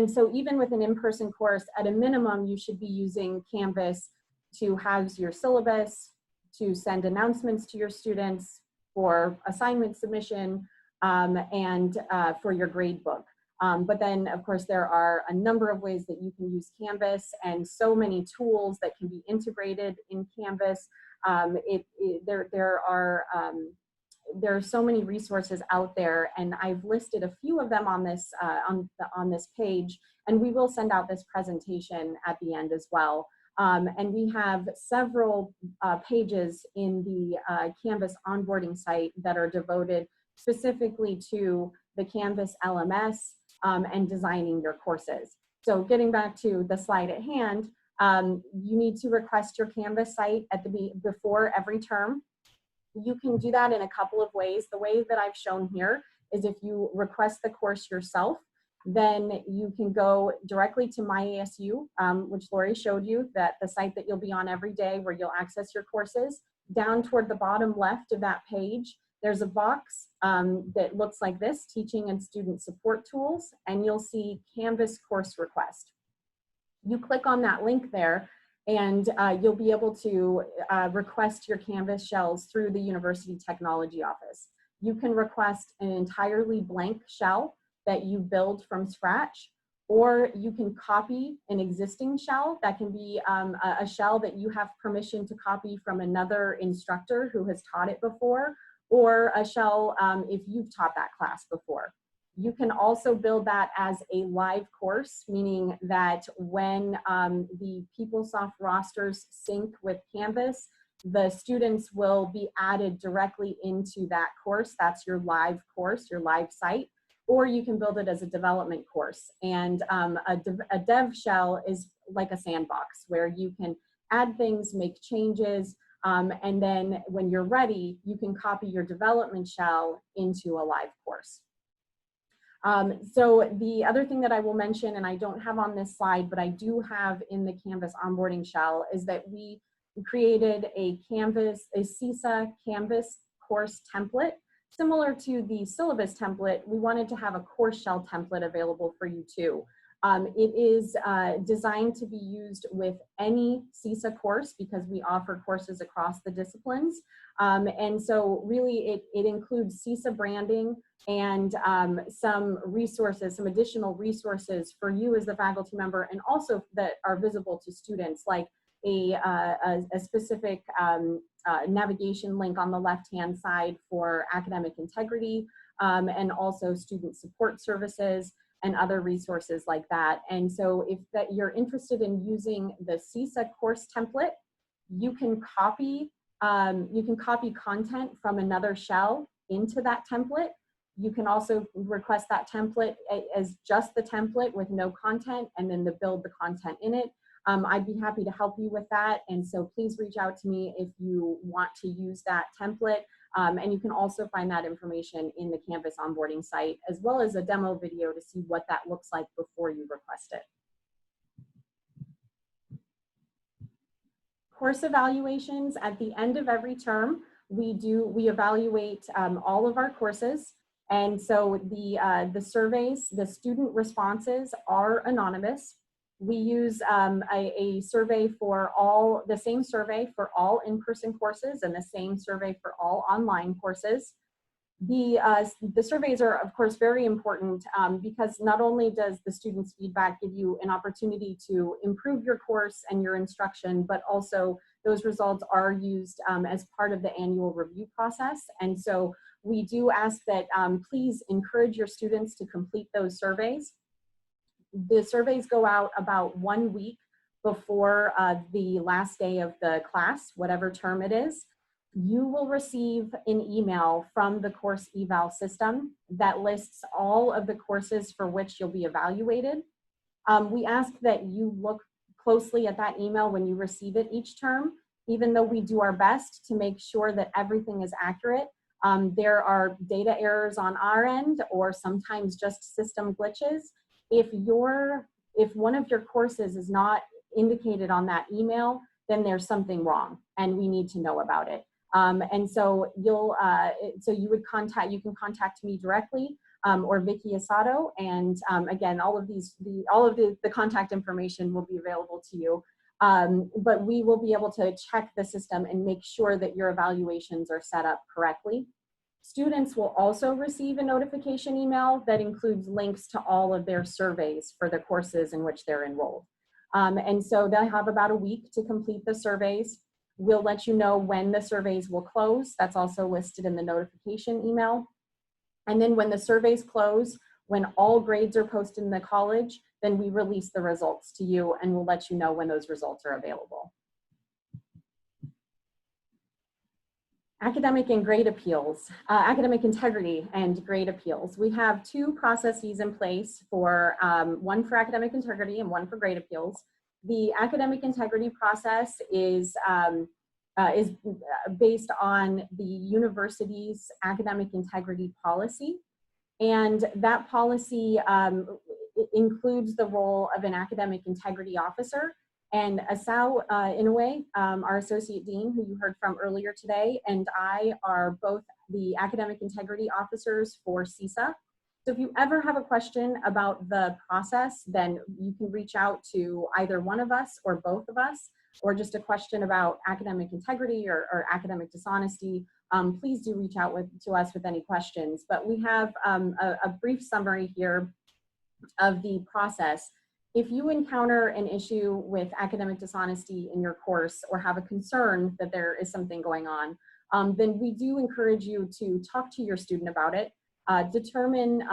so even with an in-person course, at a minimum, you should be using Canvas to house your syllabus, to send announcements to your students, for assignment submission, and for your grade book. But then, of course, there are a number of ways that you can use Canvas and so many tools that can be integrated in Canvas. There are so many resources out there, and I've listed a few of them on this on this page, and we will send out this presentation at the end as well. And we have several pages in the Canvas onboarding site that are devoted specifically to the Canvas LMS and designing your courses. So getting back to the slide at hand, you need to request your Canvas site before every term. You can do that in a couple of ways. The way that I've shown here is if you request the course yourself, then you can go directly to My ASU, which Lori showed you, that the site that you'll be on every day where you'll access your courses. Down toward the bottom left of that page, there's a box that looks like this, Teaching and Student Support Tools, and you'll see Canvas Course Request. You click on that link there, and you'll be able to request your Canvas shells through the University Technology Office. You can request an entirely blank shell that you build from scratch, or you can copy an existing shell. That can be a shell that you have permission to copy from another instructor who has taught it before, or a shell if you've taught that class before. You can also build that as a live course, meaning that when the PeopleSoft rosters sync with Canvas, the students will be added directly into that course. That's your live course, your live site. Or you can build it as a development course. And a dev shell is like a sandbox where you can add things, make changes, and then when you're ready, you can copy your development shell into a live course. So the other thing that I will mention, and I don't have on this slide, but I do have in the Canvas onboarding shell, is that we created a CISA Canvas course template. Similar to the syllabus template, we wanted to have a course shell template available for you too. It is designed to be used with any CISA course because we offer courses across the disciplines. And so really it includes CISA branding and some resources, some additional resources for you as the faculty member, and also that are visible to students, like a specific navigation link on the left-hand side for academic integrity, and also student support services and other resources like that. And so if you're interested in using the CISA course template, you can copy content from another shell into that template. You can also request that template as just the template with no content, and then build the content in it. I'd be happy to help you with that. And so please reach out to me if you want to use that template. And you can also find that information in the Canvas onboarding site, as well as a demo video to see what that looks like before you request it. Course evaluations at the end of every term. We evaluate all of our courses. And so the surveys, the student responses are anonymous. We use a survey for the same survey for all in-person courses and the same survey for all online courses. The surveys are, of course, very important because not only does the students' feedback give you an opportunity to improve your course and your instruction, but also those results are used as part of the annual review process. And so we do ask that please encourage your students to complete those surveys. The surveys go out about 1 week before the last day of the class, whatever term it is. You will receive an email from the course eval system that lists all of the courses for which you'll be evaluated. We ask that you look closely at that email when you receive it each term, even though we do our best to make sure that everything is accurate. There are data errors on our end, or sometimes just system glitches. If one of your courses is not indicated on that email, then there's something wrong and we need to know about it. And so you can contact me directly or Vicky Asato, and again, all of the contact information will be available to you. But we will be able to check the system and make sure that your evaluations are set up correctly. Students will also receive a notification email that includes links to all of their surveys for the courses in which they're enrolled. And so they'll have about a week to complete the surveys. We'll let you know when the surveys will close. That's also listed in the notification email. And then when the surveys close, when all grades are posted in the college, then we release the results to you, and we'll let you know when those results are available. Academic and grade appeals, academic integrity and grade appeals. We have two processes in place for one for academic integrity and one for grade appeals. The academic integrity process is based on the university's academic integrity policy. And that policy includes the role of an academic integrity officer. And Asao Inoue, our Associate Dean, who you heard from earlier today, and I are both the academic integrity officers for CISA. So if you ever have a question about the process, then you can reach out to either one of us or both of us, or just a question about academic integrity or academic dishonesty. Please do reach out to us with any questions. But we have a brief summary here of the process. If you encounter an issue with academic dishonesty in your course or have a concern that there is something going on, then we do encourage you to talk to your student about it, determine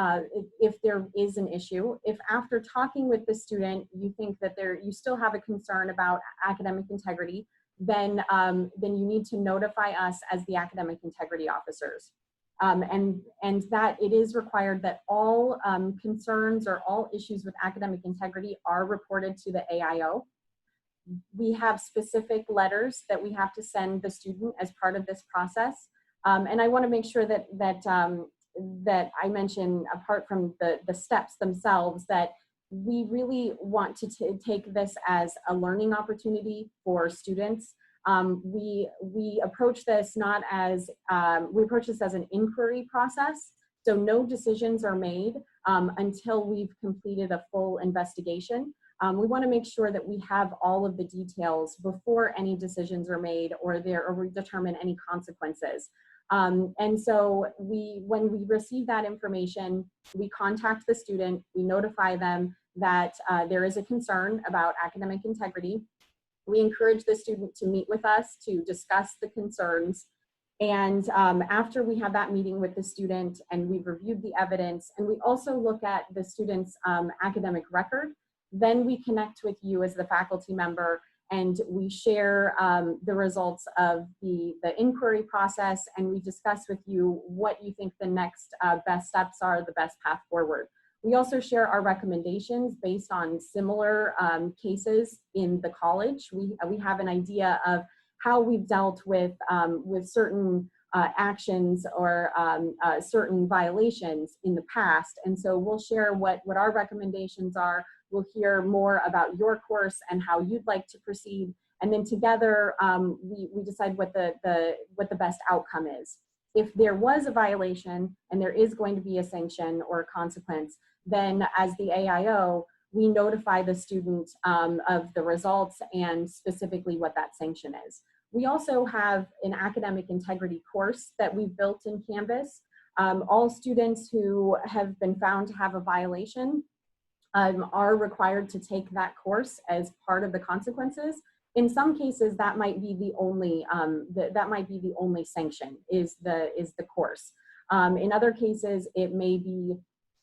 if there is an issue. If after talking with the student, you think that you still have a concern about academic integrity, then you need to notify us as the academic integrity officers. And that it is required that all concerns or all issues with academic integrity are reported to the AIO. We have specific letters that we have to send the student as part of this process. And I want to make sure that that I mentioned, apart from the steps themselves, that we really want to take this as a learning opportunity for students. We approach this not as, we approach this as an inquiry process. So no decisions are made until we've completed a full investigation. We want to make sure that we have all of the details before any decisions are made or we determine any consequences. And so when we receive that information, we contact the student, we notify them that there is a concern about academic integrity. We encourage the student to meet with us to discuss the concerns. And after we have that meeting with the student and we've reviewed the evidence, and we also look at the student's academic record, then we connect with you as the faculty member and we share the results of the inquiry process, and we discuss with you what you think the next best steps are, the best path forward. We also share our recommendations based on similar cases in the college. We have an idea of how we've dealt with certain actions or certain violations in the past. And so we'll share what our recommendations are. We'll hear more about your course and how you'd like to proceed. And then together, we decide what the best outcome is. If there was a violation and there is going to be a sanction or a consequence, then as the AIO, we notify the student of the results and specifically what that sanction is. We also have an academic integrity course that we've built in Canvas. All students who have been found to have a violation are required to take that course as part of the consequences. In some cases, that might be the only sanction is the course. In other cases, it may be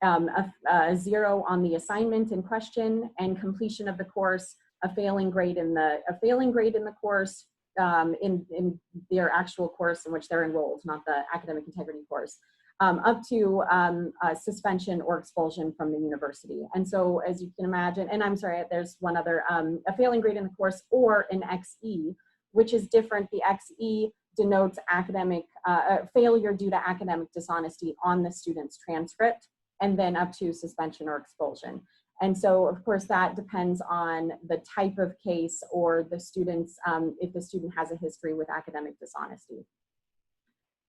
a 0 on the assignment in question and completion of the course, a failing grade in the course in their actual course in which they're enrolled, not the academic integrity course, up to suspension or expulsion from the university. And so, as you can imagine, and I'm sorry, there's one other, a failing grade in the course or an XE, which is different. The XE denotes academic failure due to academic dishonesty on the student's transcript, and then up to suspension or expulsion. And so, of course, that depends on the type of case or the student's, if the student has a history with academic dishonesty.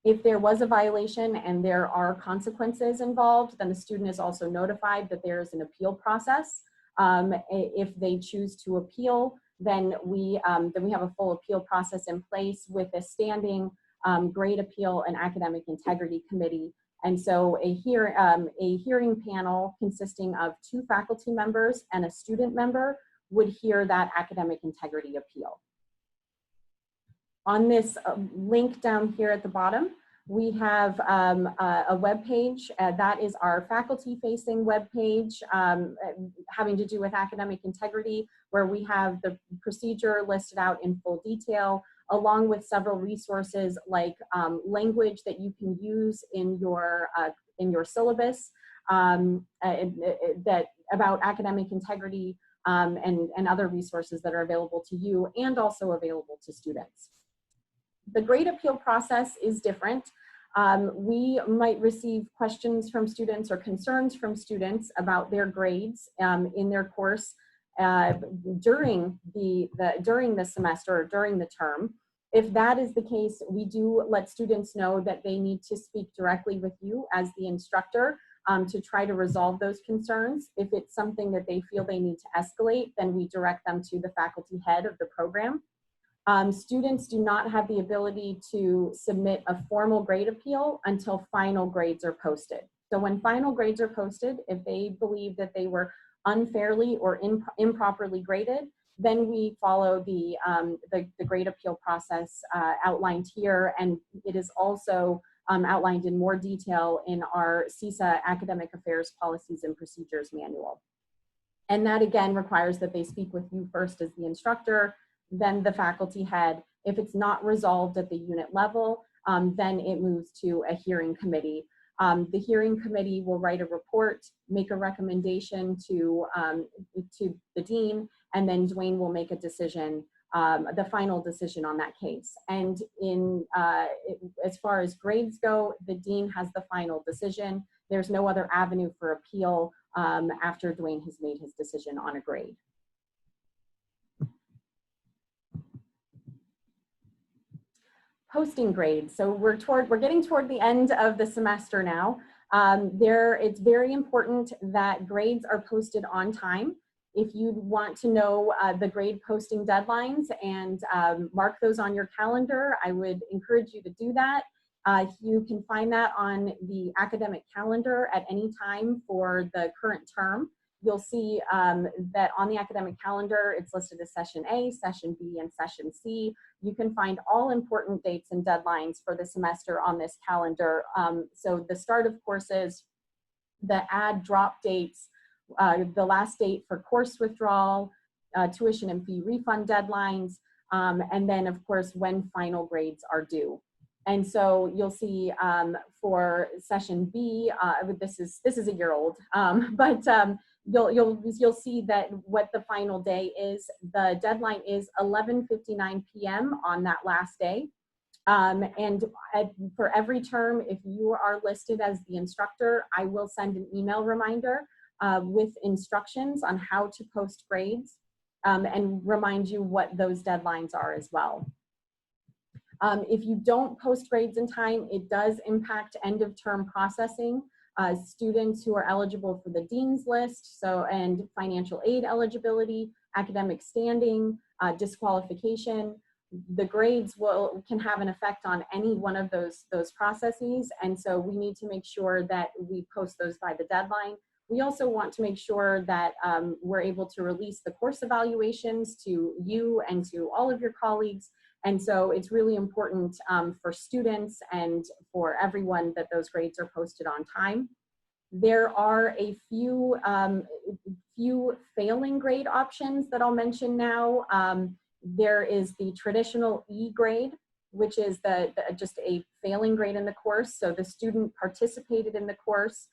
If there was a violation and there are consequences involved, then the student is also notified that there is an appeal process. If they choose to appeal, then we have a full appeal process in place with a standing grade appeal and academic integrity committee. And so a hearing panel consisting of 2 faculty members and a student member would hear that academic integrity appeal. On this link down here at the bottom, we have a web page that is our faculty-facing web page having to do with academic integrity, where we have the procedure listed out in full detail, along with several resources like language that you can use in your syllabus that about academic integrity and other resources that are available to you and also available to students. The grade appeal process is different. We might receive questions from students or concerns from students about their grades in their course during the semester or during the term. If that is the case, we do let students know that they need to speak directly with you as the instructor to try to resolve those concerns. If it's something that they feel they need to escalate, then we direct them to the faculty head of the program. Students do not have the ability to submit a formal grade appeal until final grades are posted. So when final grades are posted, if they believe that they were unfairly or improperly graded, then we follow the grade appeal process outlined here, and it is also outlined in more detail in our CISA Academic Affairs Policies and Procedures Manual. And that again requires that they speak with you first as the instructor, then the faculty head. If it's not resolved at the unit level, then it moves to a hearing committee. The hearing committee will write a report, make a recommendation to the dean, and then Dwayne will make a decision, the final decision on that case. And as far as grades go, the dean has the final decision. There's no other avenue for appeal after Dwayne has made his decision on a grade. Posting grades. So we're getting toward the end of the semester now. It's very important that grades are posted on time. If you want to know the grade posting deadlines and mark those on your calendar, I would encourage you to do that. You can find that on the academic calendar at any time for the current term. You'll see that on the academic calendar, it's listed as session A, session B, and session C. You can find all important dates and deadlines for the semester on this calendar. So the start of courses, the add drop dates, the last date for course withdrawal, tuition and fee refund deadlines, and then of course when final grades are due. And so you'll see for session B, this is a year old, but you'll see that what the final day is. The deadline is 11:59 p.m. on that last day. And for every term, if you are listed as the instructor, I will send an email reminder with instructions on how to post grades and remind you what those deadlines are as well. If you don't post grades in time, it does impact end of term processing. Students who are eligible for the dean's list, and financial aid eligibility, academic standing, disqualification, the grades can have an effect on any one of those processes. And so we need to make sure that we post those by the deadline. We also want to make sure that we're able to release the course evaluations to you and to all of your colleagues. And so it's really important for students and for everyone that those grades are posted on time. There are a few failing grade options that I'll mention now. There is the traditional E grade, which is just a failing grade in the course. So the student participated in the course,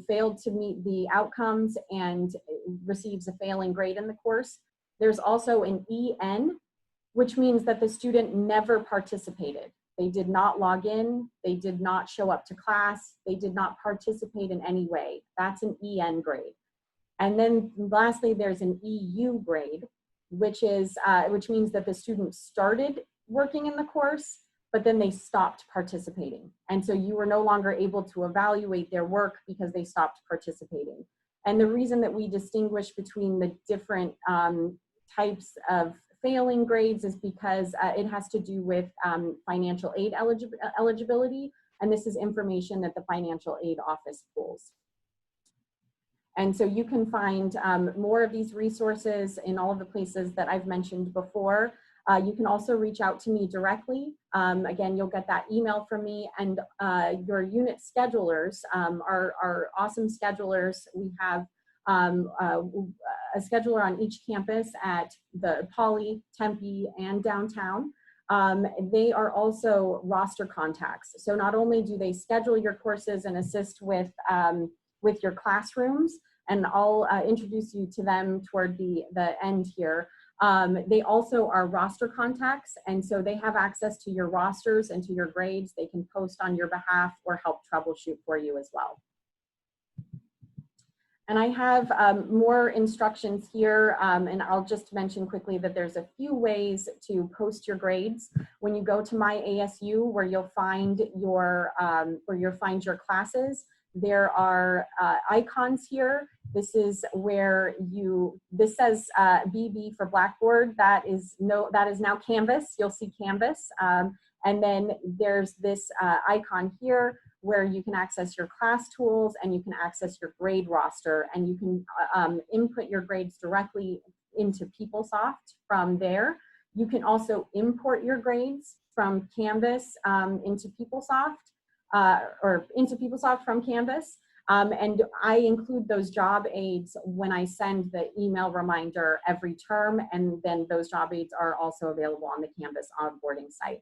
failed to meet the outcomes, and receives a failing grade in the course. There's also an EN, which means that the student never participated. They did not log in, they did not show up to class, they did not participate in any way. That's an EN grade. And then lastly, there's an EU grade, which means that the student started working in the course, but then they stopped participating. And so you were no longer able to evaluate their work because they stopped participating. And the reason that we distinguish between the different types of failing grades is because it has to do with financial aid eligibility, and this is information that the financial aid office pulls. And so you can find more of these resources in all of the places that I've mentioned before. You can also reach out to me directly. Again, you'll get that email from me, and your unit schedulers are awesome schedulers. We have a scheduler on each campus at the Poly, Tempe, and downtown. They are also roster contacts. So not only do they schedule your courses and assist with your classrooms, and I'll introduce you to them toward the end here. They also are roster contacts, and so they have access to your rosters and to your grades. They can post on your behalf or help troubleshoot for you as well. And I have more instructions here, and I'll just mention quickly that there's a few ways to post your grades. When you go to My ASU, where you'll find your classes, there are icons here. This is where this says BB for Blackboard. That is now Canvas. You'll see Canvas. And then there's this icon here where you can access your class tools and you can access your grade roster, and you can input your grades directly into PeopleSoft from there. You can also import your grades from Canvas into PeopleSoft or into PeopleSoft from Canvas. And I include those job aids when I send the email reminder every term, and then those job aids are also available on the Canvas onboarding site.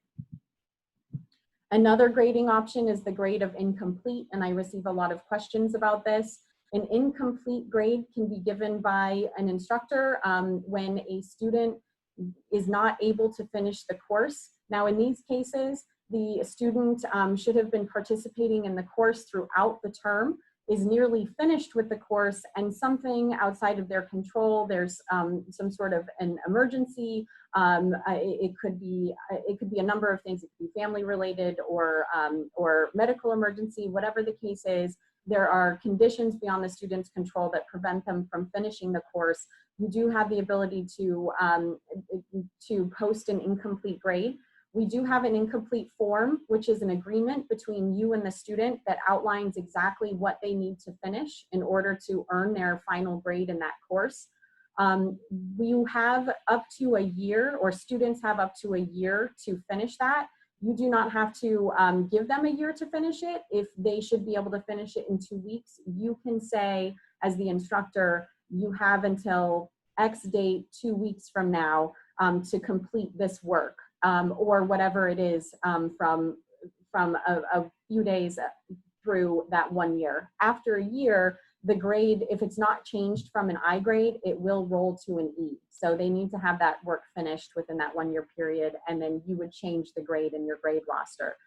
Another grading option is the grade of incomplete, and I receive a lot of questions about this. An incomplete grade can be given by an instructor when a student is not able to finish the course. Now, in these cases, the student should have been participating in the course throughout the term, is nearly finished with the course, and something outside of their control, there's some sort of an emergency. It could be a number of things. It could be family related or medical emergency, whatever the case is. There are conditions beyond the student's control that prevent them from finishing the course. You do have the ability to post an incomplete grade. We do have an incomplete form, which is an agreement between you and the student that outlines exactly what they need to finish in order to earn their final grade in that course. You have up to a year, or students have up to a year to finish that. You do not have to give them a year to finish it. If they should be able to finish it in 2 weeks, you can say, as the instructor, you have until X date, 2 weeks from now, to complete this work. Or whatever it is from a few days through that 1 year. After a year, the grade, if it's not changed from an I grade, it will roll to an E. So they need to have that work finished within that 1 year period, and then you would change the grade in your grade roster.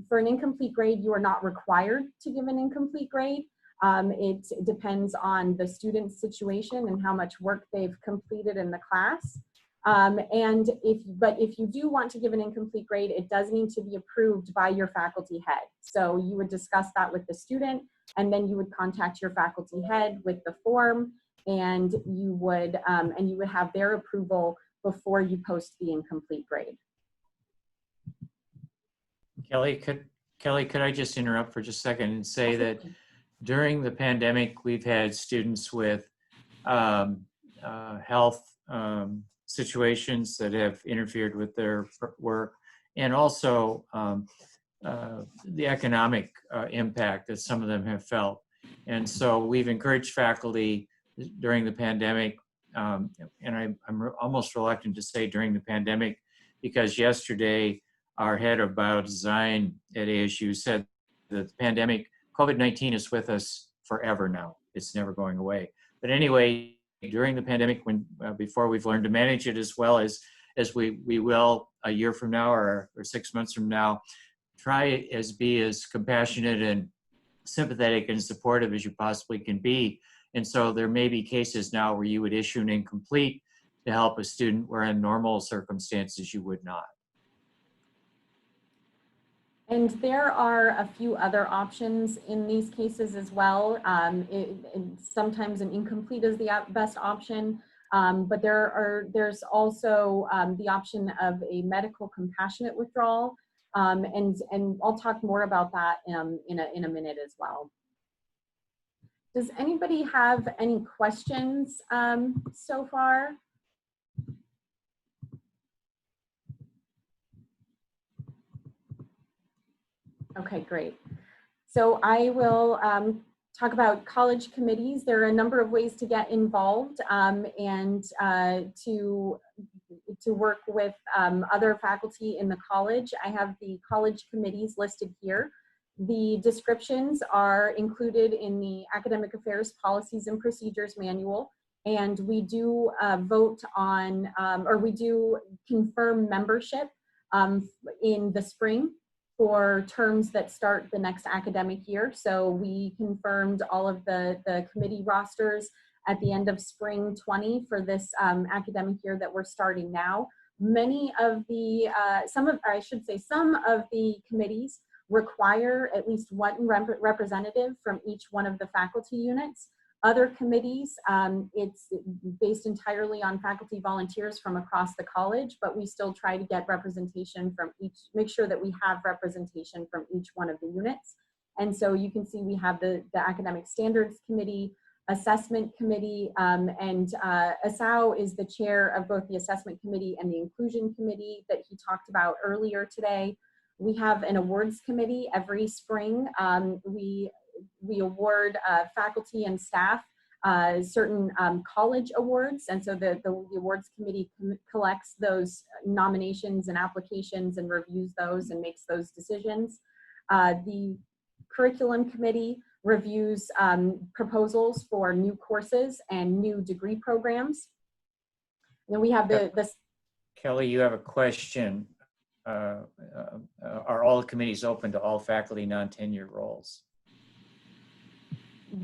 For an incomplete grade, you are not required to give an incomplete grade. It depends on the student's situation and how much work they've completed in the class. But if you do want to give an incomplete grade, it does need to be approved by your faculty head. So you would discuss that with the student, and then you would contact your faculty head with the form, and you would have their approval before you post the incomplete grade. Kelly, could I just interrupt for just a second and say that during the pandemic, we've had students with health situations that have interfered with their work, and also the economic impact that some of them have felt. And so we've encouraged faculty during the pandemic, and I'm almost reluctant to say during the pandemic, because yesterday our head of biodesign at ASU said that the pandemic, COVID-19 is with us forever now. It's never going away. But anyway, during the pandemic, when before we've learned to manage it as well as we will a year from now or 6 months from now, try be as compassionate and sympathetic and supportive as you possibly can be. And so there may be cases now where you would issue an incomplete to help a student where in normal circumstances you would not. And there are a few other options in these cases as well. Sometimes an incomplete is the best option, but there's also the option of a medical compassionate withdrawal, and I'll talk more about that in a minute as well. Does anybody have any questions so far? Okay, great. So I will talk about college committees. There are a number of ways to get involved and to work with other faculty in the college. I have the college committees listed here. The descriptions are included in the Academic Affairs Policies and Procedures Manual, and we do vote on, or we do confirm membership in the spring for terms that start the next academic year. So we confirmed all of the committee rosters at the end of spring 20 for this academic year that we're starting now. Many of the, some of the committees require at least one representative from each one of the faculty units. Other committees, it's based entirely on faculty volunteers from across the college, but we still try to get representation from each, make sure that we have representation from each one of the units. And so you can see we have the Academic Standards Committee, Assessment Committee, and Asao is the chair of both the Assessment Committee and the Inclusion Committee that he talked about earlier today. We have an awards committee every spring. We award faculty and staff certain college awards, and so the awards committee collects those nominations and applications and reviews those and makes those decisions. The curriculum committee reviews proposals for new courses and new degree programs. And then we have the Kelly, you have a question. Are all committees open to all faculty non-tenure roles?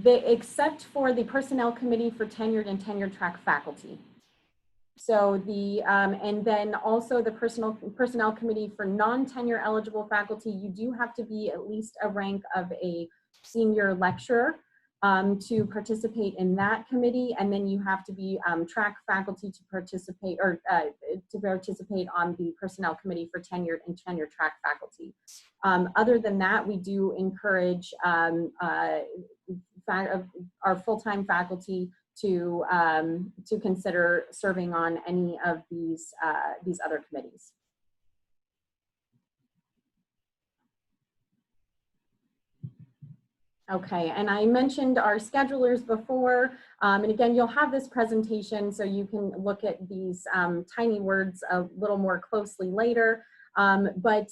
except for the personnel committee for tenured and tenure track faculty. So and then also the personnel committee for non-tenure eligible faculty, you do have to be at least a rank of a senior lecturer to participate in that committee, and then you have to be track faculty to participate on the personnel committee for tenured and tenure track faculty. Other than that, we do encourage our full-time faculty to consider serving on any of these other committees. Okay, and I mentioned our schedulers before, and again, you'll have this presentation so you can look at these tiny words a little more closely later, but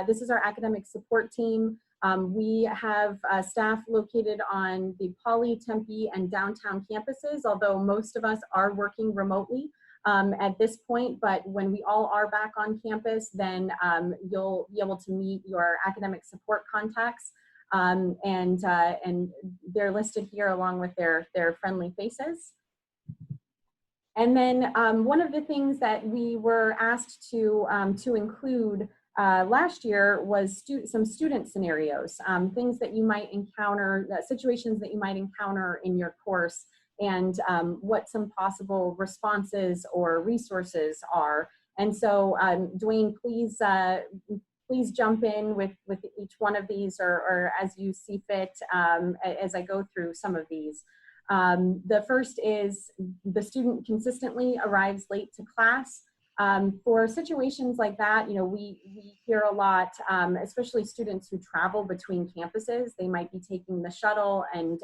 this is our academic support team. We have staff located on the Poly, Tempe, and downtown campuses, although most of us are working remotely at this point, but when we all are back on campus, then you'll be able to meet your academic support contacts. And they're listed here along with their friendly faces. And then one of the things that we were asked to include last year was some student scenarios, things that you might encounter, situations that you might encounter in your course, and what some possible responses or resources are. And so Dwayne, please jump in with each one of these or as you see fit as I go through some of these. The first is the student consistently arrives late to class. For situations like that, you know, we hear a lot, especially students who travel between campuses. They might be taking the shuttle and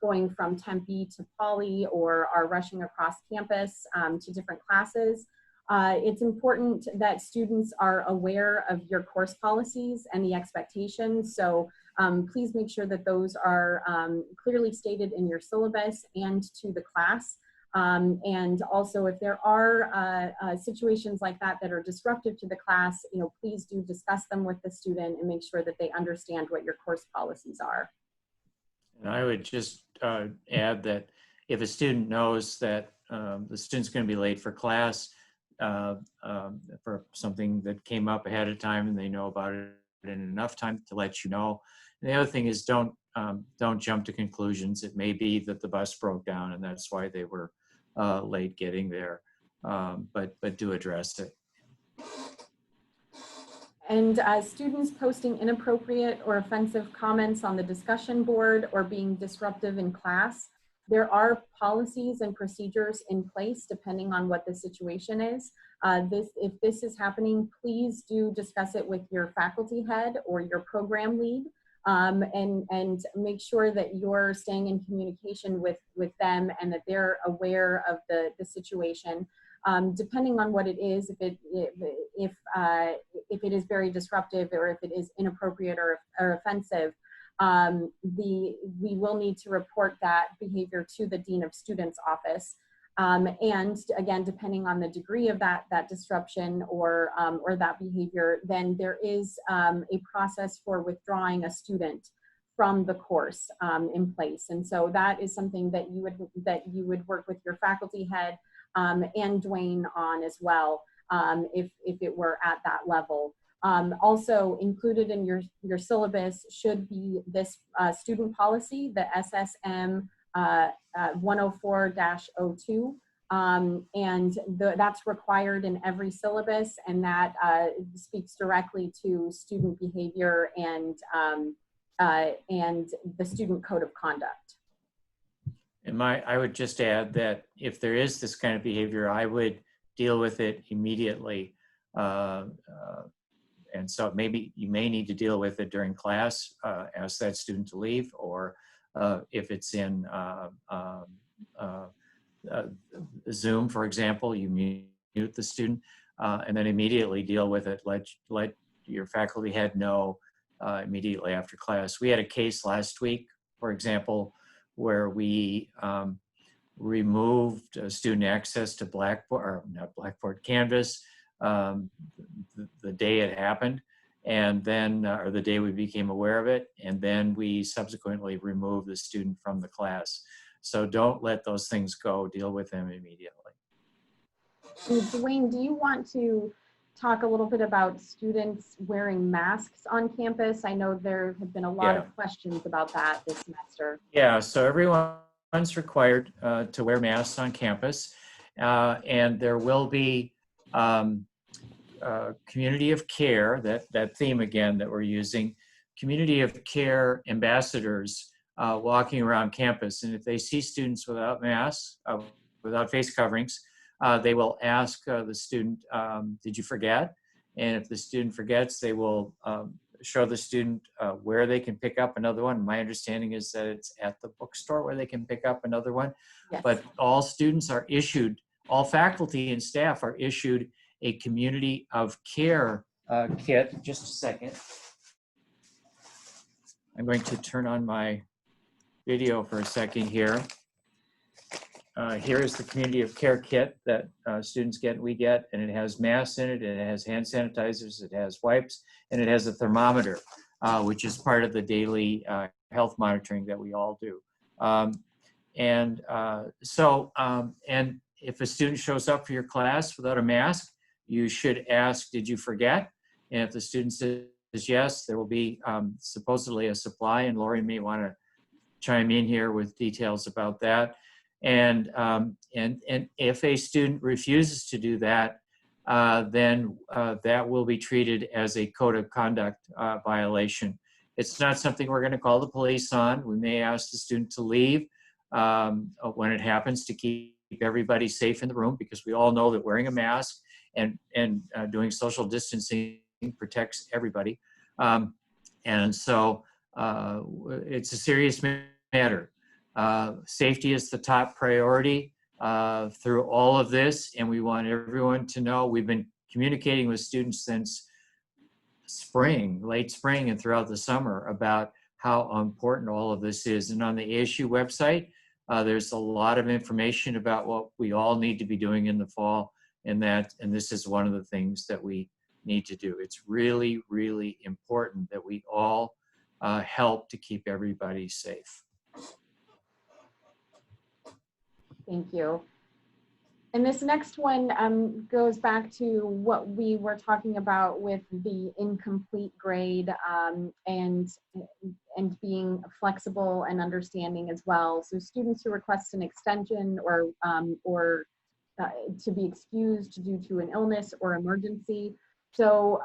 going from Tempe to Poly, or are rushing across campus to different classes. It's important that students are aware of your course policies and the expectations. So please make sure that those are clearly stated in your syllabus and to the class. And also, if there are situations like that that are disruptive to the class, you know, please do discuss them with the student and make sure that they understand what your course policies are. And I would just add that if a student knows that the student's going to be late for class, for something that came up ahead of time and they know about it in enough time to let you know. And the other thing is don't jump to conclusions. It may be that the bus broke down and that's why they were late getting there, but do address it. And students posting inappropriate or offensive comments on the discussion board or being disruptive in class, there are policies and procedures in place depending on what the situation is. If this is happening, please do discuss it with your faculty head or your program lead, and make sure that you're staying in communication with them and that they're aware of the situation. Depending on what it is, if it is very disruptive or if it is inappropriate or offensive, we will need to report that behavior to the Dean of Students office. And again, depending on the degree of that disruption or that behavior, then there is a process for withdrawing a student from the course in place. And so that is something that you would work with your faculty head and Dwayne on as well, if it were at that level. Also included in your syllabus should be this student policy, the SSM 104-02, and that's required in every syllabus, and that speaks directly to student behavior and the student code of conduct. And I would just add that if there is this kind of behavior, I would deal with it immediately. And so maybe you may need to deal with it during class, ask that student to leave, or if it's in Zoom, for example, you mute the student and then immediately deal with it. Let your faculty head know immediately after class. We had a case last week, for example, where we removed student access to Blackboard, or not Blackboard, Canvas, the day it happened, and then, or the day we became aware of it, and then we subsequently removed the student from the class. So don't let those things go, deal with them immediately. And Dwayne, do you want to talk a little bit about students wearing masks on campus? I know there have been a lot of questions about that this semester. Yeah, so everyone's required to wear masks on campus, and there will be community of care, that theme again that we're using, community of care ambassadors walking around campus. And if they see students without masks, without face coverings, they will ask the student, did you forget? And if the student forgets, they will show the student where they can pick up another one. My understanding is that it's at the bookstore where they can pick up another one. Yes. But all students are issued, all faculty and staff are issued a community of care kit. Just a second. I'm going to turn on my video for a second here. Here is the community of care kit that students get, we get, and it has masks in it, and it has hand sanitizers, it has wipes, and it has a thermometer, which is part of the daily health monitoring that we all do. And if a student shows up for your class without a mask, you should ask, did you forget? And if the student says yes, there will be supposedly a supply, and Lori may want to chime in here with details about that. And if a student refuses to do that, then that will be treated as a code of conduct violation. It's not something we're going to call the police on. We may ask the student to leave when it happens, to keep everybody safe in the room, because we all know that wearing a mask and doing social distancing protects everybody. And so it's a serious matter. Safety is the top priority through all of this, and we want everyone to know. We've been communicating with students since spring, late spring, and throughout the summer about how important all of this is. And on the ASU website, there's a lot of information about what we all need to be doing in the fall, and this is one of the things that we need to do. It's really, really important that we all help to keep everybody safe. Thank you. And this next one goes back to what we were talking about with the incomplete grade and being flexible and understanding as well. So students who request an extension or to be excused due to an illness or emergency. So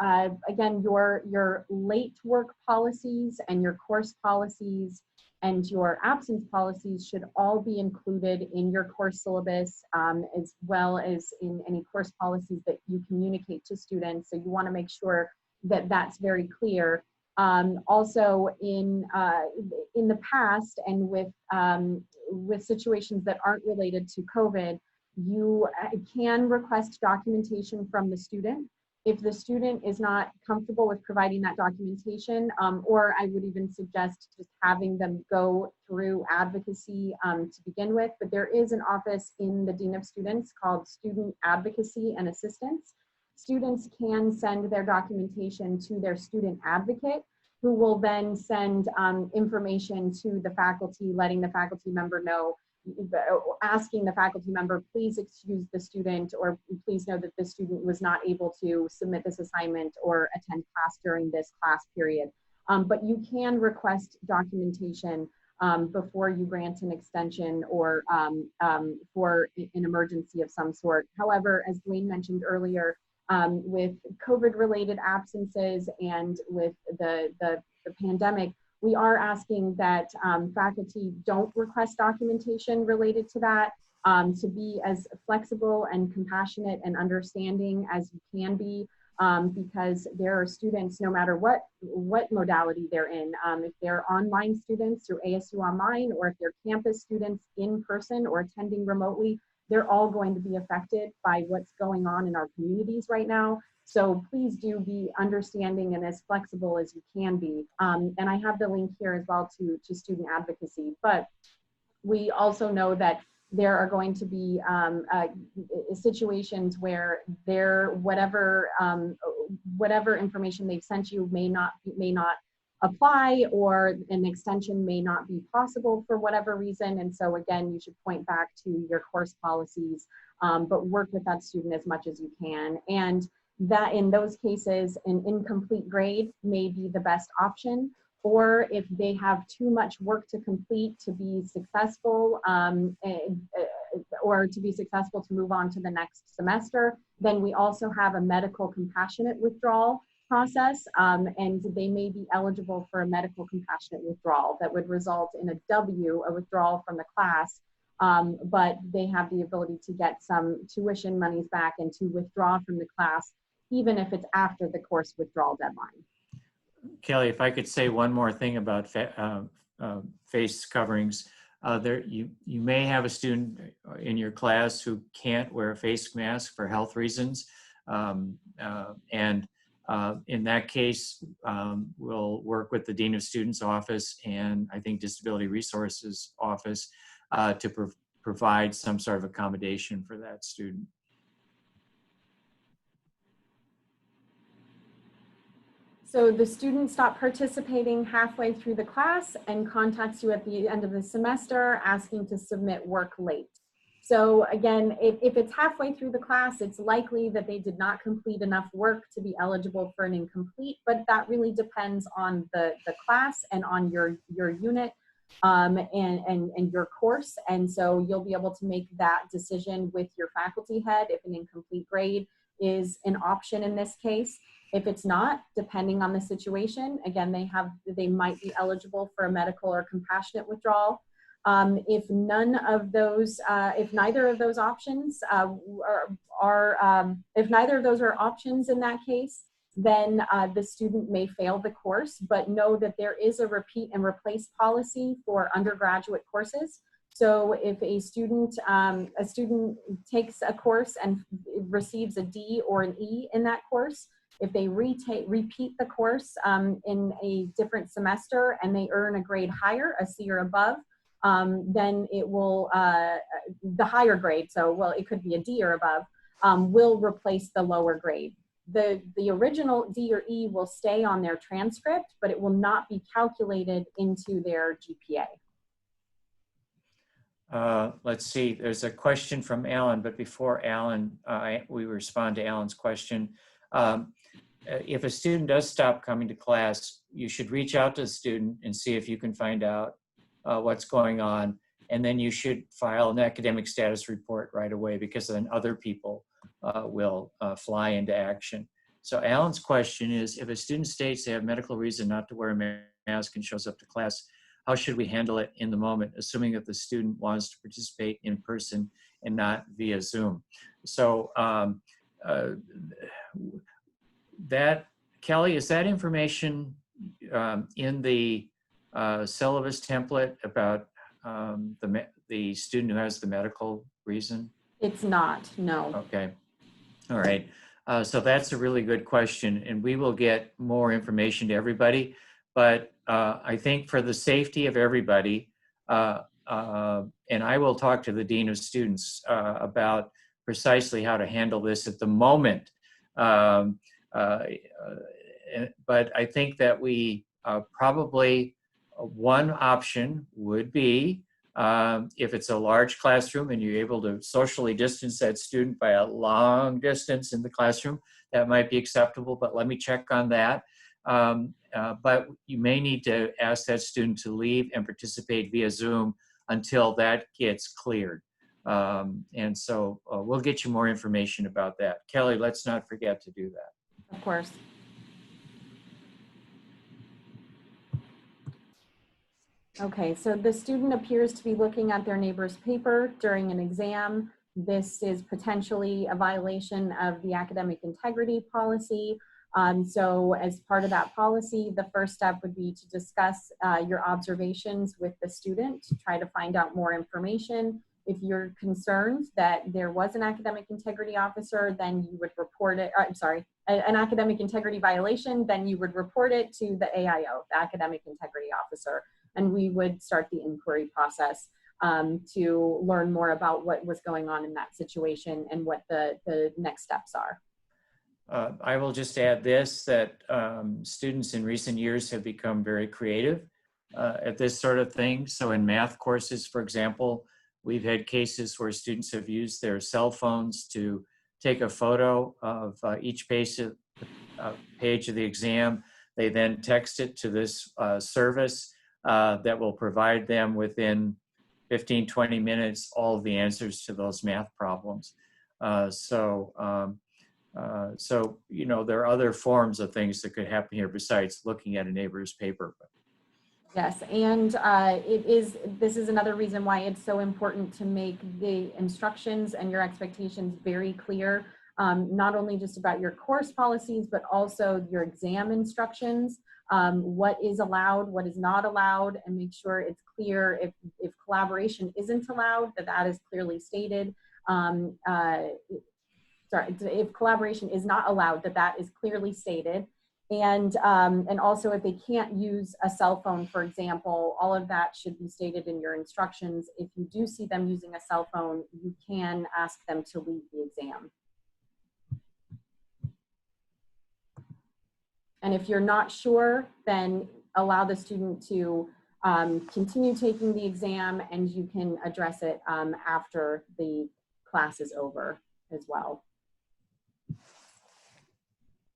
again, your late work policies and your course policies and your absence policies should all be included in your course syllabus, as well as in any course policies that you communicate to students. So you want to make sure that that's very clear. Also, in the past, and with situations that aren't related to COVID, you can request documentation from the student. If the student is not comfortable with providing that documentation, or I would even suggest just having them go through advocacy to begin with, but there is an office in the Dean of Students called Student Advocacy and Assistance. Students can send their documentation to their student advocate, who will then send information to the faculty, letting the faculty member know, asking the faculty member, please excuse the student, or please know that the student was not able to submit this assignment or attend class during this class period. But you can request documentation before you grant an extension or for an emergency of some sort. However, as Dwayne mentioned earlier, with COVID-related absences and with the pandemic, we are asking that faculty don't request documentation related to that, to be as flexible and compassionate and understanding as you can be, because there are students, no matter what modality they're in, if they're online students through ASU Online, or if they're campus students in person or attending remotely, they're all going to be affected by what's going on in our communities right now. So please do be understanding and as flexible as you can be. And I have the link here as well to student advocacy. But we also know that there are going to be situations where whatever information they've sent you may not apply, or an extension may not be possible for whatever reason. And so again, you should point back to your course policies, but work with that student as much as you can. And that in those cases, an incomplete grade may be the best option. Or if they have too much work to complete to be successful, or to be successful to move on to the next semester, then we also have a medical compassionate withdrawal process, and they may be eligible for a medical compassionate withdrawal that would result in a W, a withdrawal from the class, but they have the ability to get some tuition monies back and to withdraw from the class, even if it's after the course withdrawal deadline. Kelly, if I could say one more thing about face coverings. You may have a student in your class who can't wear a face mask for health reasons. In that case, we'll work with the Dean of Students office and I think Disability Resources office to provide some sort of accommodation for that student. So the student stopped participating halfway through the class and contacts you at the end of the semester asking to submit work late. So again, if it's halfway through the class, it's likely that they did not complete enough work to be eligible for an incomplete, but that really depends on the class and on your unit and your course. And so you'll be able to make that decision with your faculty head if an incomplete grade is an option in this case. If it's not, depending on the situation, again, they might be eligible for a medical or compassionate withdrawal. If neither of those options if neither of those are options in that case, then the student may fail the course, but know that there is a repeat and replace policy for undergraduate courses. So if a student takes a course and receives a D or an E in that course, if they repeat the course in a different semester and they earn a grade higher, a C or above, then it will, the higher grade, so well, it could be a D or above, will replace the lower grade. The original D or E will stay on their transcript, but it will not be calculated into their GPA. Let's see, there's a question from Alan, but before Alan, we respond to Alan's question. If a student does stop coming to class, you should reach out to the student and see if you can find out what's going on. And then you should file an academic status report right away, because then other people will fly into action. So Alan's question is, if a student states they have medical reason not to wear a mask and shows up to class, how should we handle it in the moment, assuming that the student wants to participate in person and not via Zoom? So Kelly, is that information in the syllabus template about the student who has the medical reason? It's not, no. Okay, all right. So that's a really good question, and we will get more information to everybody. But I think for the safety of everybody, and I will talk to the Dean of Students about precisely how to handle this at the moment. But I think that we probably, one option would be, if it's a large classroom and you're able to socially distance that student by a long distance in the classroom, that might be acceptable, but let me check on that. But you may need to ask that student to leave and participate via Zoom until that gets cleared. And so we'll get you more information about that. Kelly, let's not forget to do that. Of course. Okay, so the student appears to be looking at their neighbor's paper during an exam. This is potentially a violation of the academic integrity policy. So as part of that policy, the first step would be to discuss your observations with the student to try to find out more information. If you're concerned that there was an academic integrity officer, then you would report it, I'm sorry, an academic integrity violation, then you would report it to the AIO, the academic integrity officer, and we would start the inquiry process to learn more about what was going on in that situation and what the next steps are. I will just add this, that students in recent years have become very creative at this sort of thing. So in math courses, for example, we've had cases where students have used their cell phones to take a photo of each page of the exam. They then text it to this service that will provide them within 15, 20 minutes all of the answers to those math problems. So, you know, there are other forms of things that could happen here besides looking at a neighbor's paper. Yes, and this is another reason why it's so important to make the instructions and your expectations very clear, not only just about your course policies, but also your exam instructions, what is allowed, what is not allowed, and make sure it's clear if collaboration isn't allowed, that is clearly stated. If collaboration is not allowed, that is clearly stated. And also if they can't use a cell phone, for example, all of that should be stated in your instructions. If you do see them using a cell phone, you can ask them to leave the exam. And if you're not sure, then allow the student to continue taking the exam, and you can address it after the class is over as well.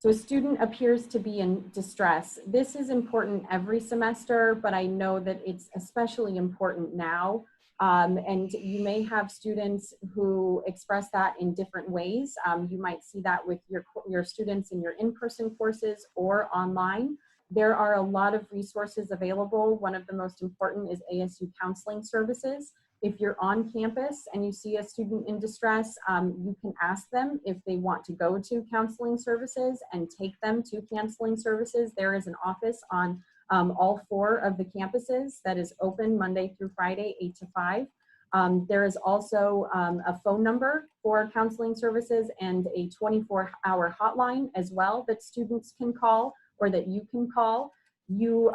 So a student appears to be in distress. This is important every semester, but I know that it's especially important now. And you may have students who express that in different ways. You might see that with your students in your in-person courses or online. There are a lot of resources available. One of the most important is ASU counseling services. If you're on campus and you see a student in distress, you can ask them if they want to go to counseling services and take them to counseling services. There is an office on all 4 of the campuses that is open Monday through Friday, 8 to 5. There is also a phone number for counseling services and a 24-hour hotline as well that students can call or that you can call. You,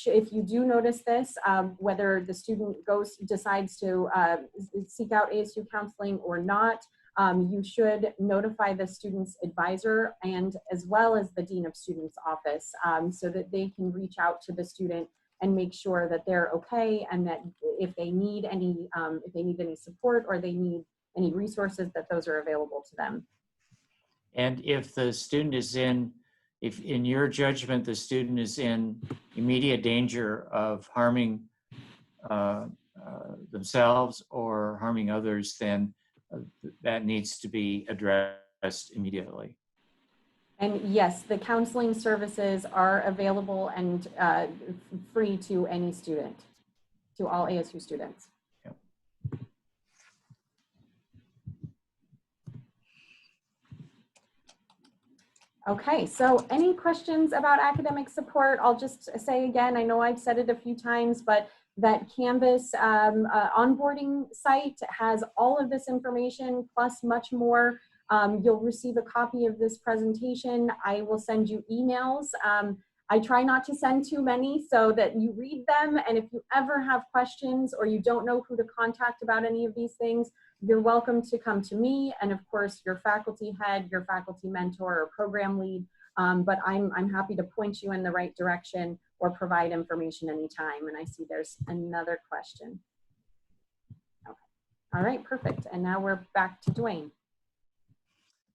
if you do notice this, whether the student decides to seek out ASU counseling or not, you should notify the student's advisor and as well as the Dean of Students office so that they can reach out to the student and make sure that they're okay, and that if they need any support or they need any resources, that those are available to them. And if the student is if in your judgment, the student is in immediate danger of harming themselves or harming others, then that needs to be addressed immediately. And yes, the counseling services are available and free to any student, to all ASU students. Okay, so any questions about academic support? I'll just say again, I know I've said it a few times, but that Canvas onboarding site has all of this information plus much more. You'll receive a copy of this presentation. I will send you emails. I try not to send too many so that you read them, and if you ever have questions or you don't know who to contact about any of these things, you're welcome to come to me and of course your faculty head, your faculty mentor or program lead, but I'm happy to point you in the right direction or provide information anytime. And I see there's another question. Okay. All right, perfect. And now we're back to Dwayne.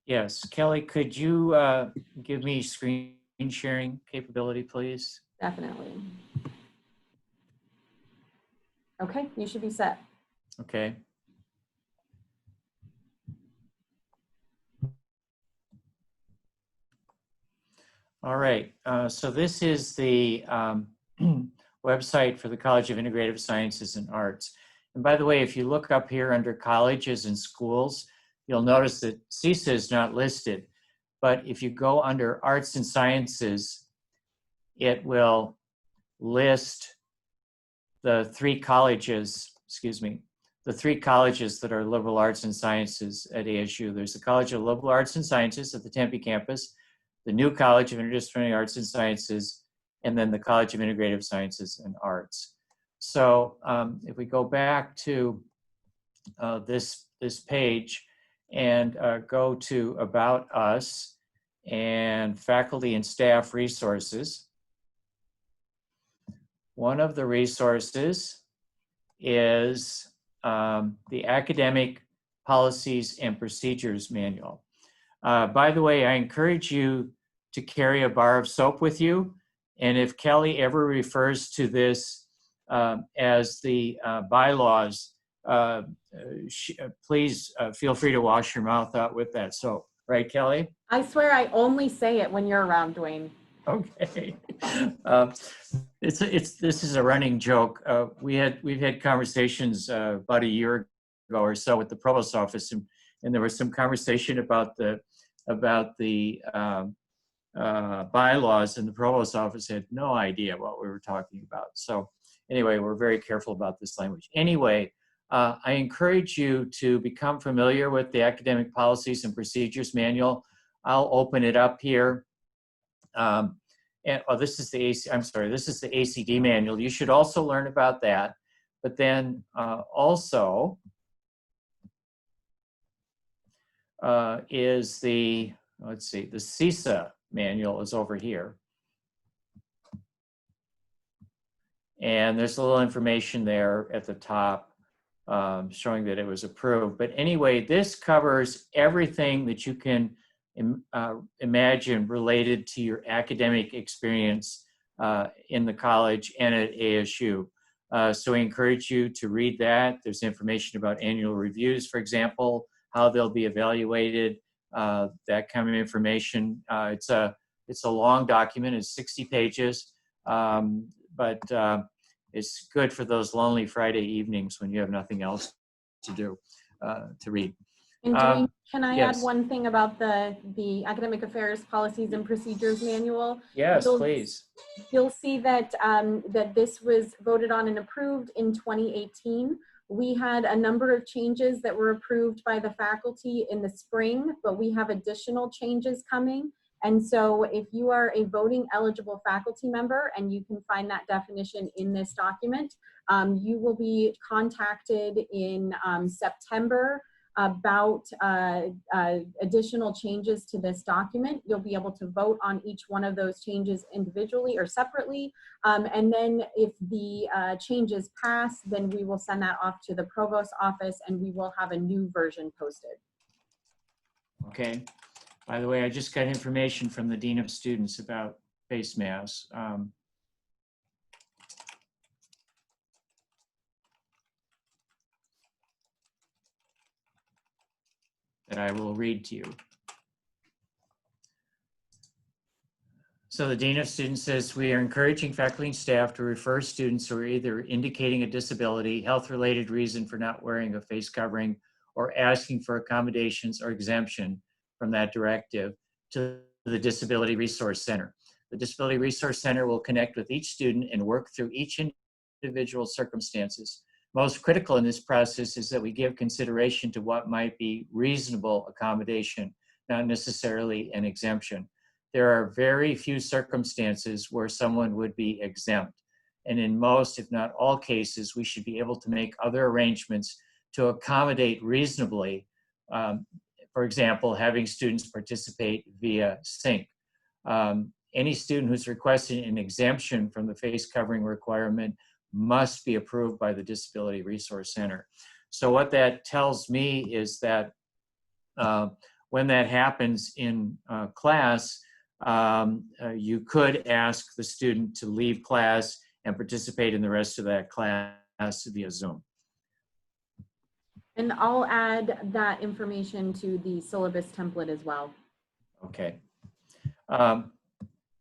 Yes, Kelly, could you give me screen sharing capability, please? Definitely. Okay, you should be set. Okay. All right, so this is the website for the College of Integrative Sciences and Arts. And by the way, if you look up here under colleges and schools, you'll notice that CISA is not listed. But if you go under Arts and Sciences, it will list the 3 colleges, excuse me, the three colleges that are liberal arts and sciences at ASU. There's the College of Liberal Arts and Sciences at the Tempe campus, the new College of Interdisciplinary Arts and Sciences, and then the College of Integrative Sciences and Arts. So if we go back to this page and go to About Us and Faculty and Staff Resources, one of the resources is the Academic Policies and Procedures Manual. By the way, I encourage you to carry a bar of soap with you. And if Kelly ever refers to this as the bylaws, please feel free to wash your mouth out with that soap. Right, Kelly? I swear I only say it when you're around, Dwayne. Okay. This is a running joke. We've had conversations about a year ago or so with the provost office, and there was some conversation about the bylaws, and the provost office had no idea what we were talking about. So anyway, we're very careful about this language. Anyway, I encourage you to become familiar with the Academic Policies and Procedures Manual. I'll open it up here. This is the this is the ACD manual. You should also learn about that. But then also is the, let's see, the CISA manual is over here. And there's a little information there at the top showing that it was approved. But anyway, this covers everything that you can imagine related to your academic experience in the college and at ASU. So I encourage you to read that. There's information about annual reviews, for example, how they'll be evaluated, that kind of information. It's a long document, it's 60 pages, but it's good for those lonely Friday evenings when you have nothing else to do, to read. And Dwayne, can I yes. add one thing about the Academic Affairs Policies and Procedures Manual? Yes, please. You'll see that, that this was voted on and approved in 2018. We had a number of changes that were approved by the faculty in the spring, but we have additional changes coming. And so if you are a voting eligible faculty member, and you can find that definition in this document, you will be contacted in September about additional changes to this document. You'll be able to vote on each one of those changes individually or separately. And then if the changes pass, then we will send that off to the provost office and we will have a new version posted. Okay. By the way, I just got information from the Dean of Students about face masks. That I will read to you. So the Dean of Students says, we are encouraging faculty and staff to refer students who are either indicating a disability, health-related reason for not wearing a face covering, or asking for accommodations or exemption from that directive to the Disability Resource Center. The Disability Resource Center will connect with each student and work through each individual circumstances. Most critical in this process is that we give consideration to what might be reasonable accommodation, not necessarily an exemption. There are very few circumstances where someone would be exempt. And in most, if not all cases, we should be able to make other arrangements to accommodate reasonably. For example, having students participate via sync. Any student who's requesting an exemption from the face covering requirement must be approved by the Disability Resource Center. So what that tells me is that when that happens in class, you could ask the student to leave class and participate in the rest of that class via Zoom. And I'll add that information to the syllabus template as well. Okay.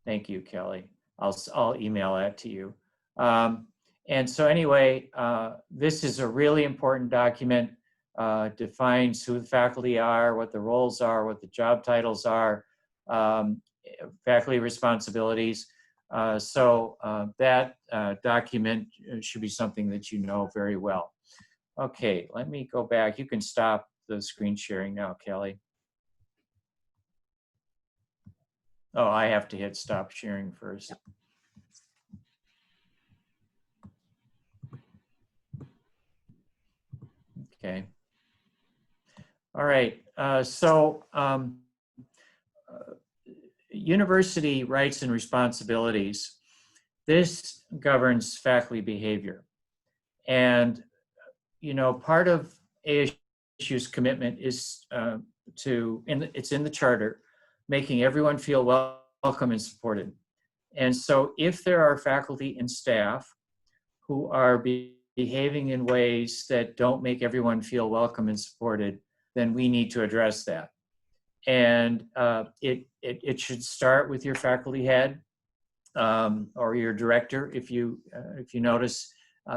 Thank you, Kelly. I'll email that to you. And so anyway, this is a really important document, defines who the faculty are, what the roles are, what the job titles are, faculty responsibilities. So that document should be something that you know very well. Okay, let me go back. You can stop the screen sharing now, Kelly. Oh, I have to hit stop sharing first. Okay. All right. University rights and responsibilities. This governs faculty behavior. And, you know, part of ASU's commitment is it's in the charter, making everyone feel welcome and supported. And so if there are faculty and staff who are behaving in ways that don't make everyone feel welcome and supported, then we need to address that. And it should start with your faculty head or your director if you notice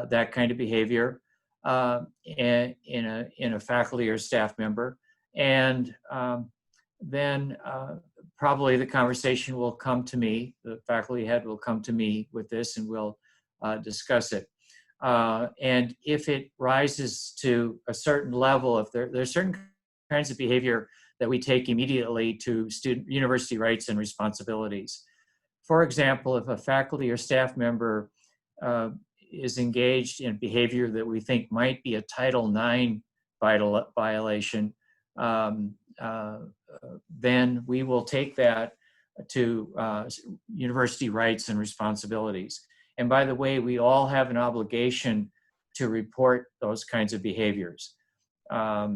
that kind of behavior in a faculty or staff member, and then probably the conversation will come to me. The faculty head will come to me with this, and we'll discuss it. And if it rises to a certain level, if there's certain kinds of behavior that we take immediately to university rights and responsibilities. For example, if a faculty or staff member is engaged in behavior that we think might be a Title IX violation, then we will take that to university rights and responsibilities. And by the way, we all have an obligation to report those kinds of behaviors. Talk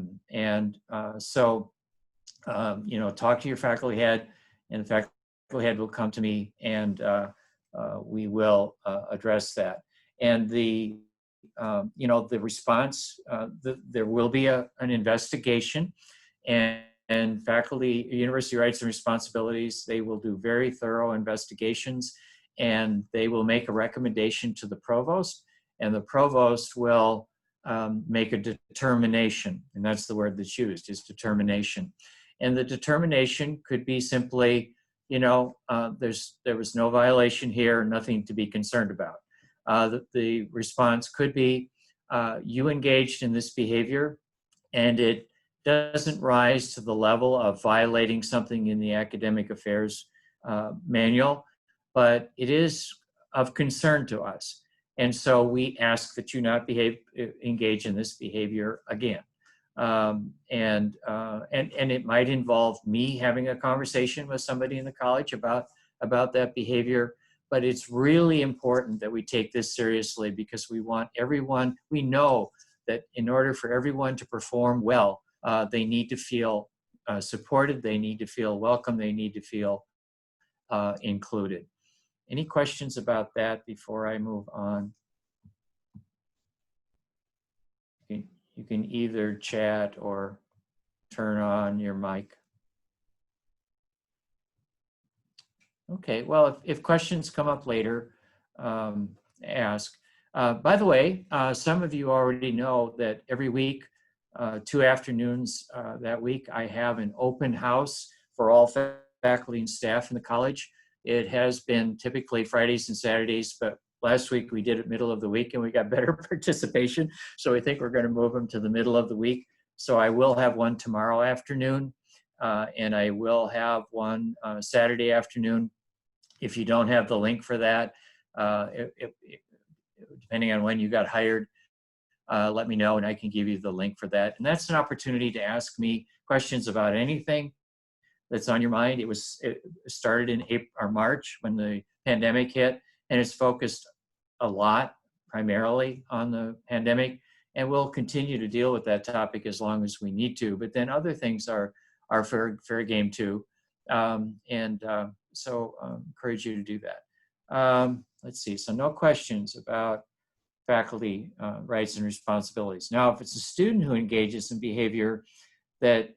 to your faculty head, and the faculty head will come to me, and we will address that. And the response, there will be an investigation, and faculty, university rights and responsibilities, they will do very thorough investigations, and they will make a recommendation to the provost, and the provost will make a determination, and that's the word that's used, is determination. And the determination could be simply, there was no violation here, nothing to be concerned about. The response could be, you engaged in this behavior, and it doesn't rise to the level of violating something in the academic affairs manual, but it is of concern to us. And so we ask that you not engage in this behavior again. And it might involve me having a conversation with somebody in the college about that behavior. But it's really important that we take this seriously, because we know that in order for everyone to perform well, they need to feel supported, they need to feel welcome, they need to feel included. Any questions about that before I move on? You can either chat or turn on your mic. Okay, well, if questions come up later, ask. By the way, some of you already know that every week, 2 afternoons that week, I have an open house for all faculty and staff in the college. It has been typically Fridays and Saturdays, but last week we did it middle of the week and we got better participation. So we think we're going to move them to the middle of the week. So I will have one tomorrow afternoon, and I will have one Saturday afternoon. If you don't have the link for that, depending on when you got hired, let me know and I can give you the link for that. And that's an opportunity to ask me questions about anything that's on your mind. It started in April or March when the pandemic hit, and it's focused a lot primarily on the pandemic, and we'll continue to deal with that topic as long as we need to. But then other things are fair game too. So encourage you to do that. Let's see, so no questions about faculty rights and responsibilities. Now, if it's a student who engages in behavior that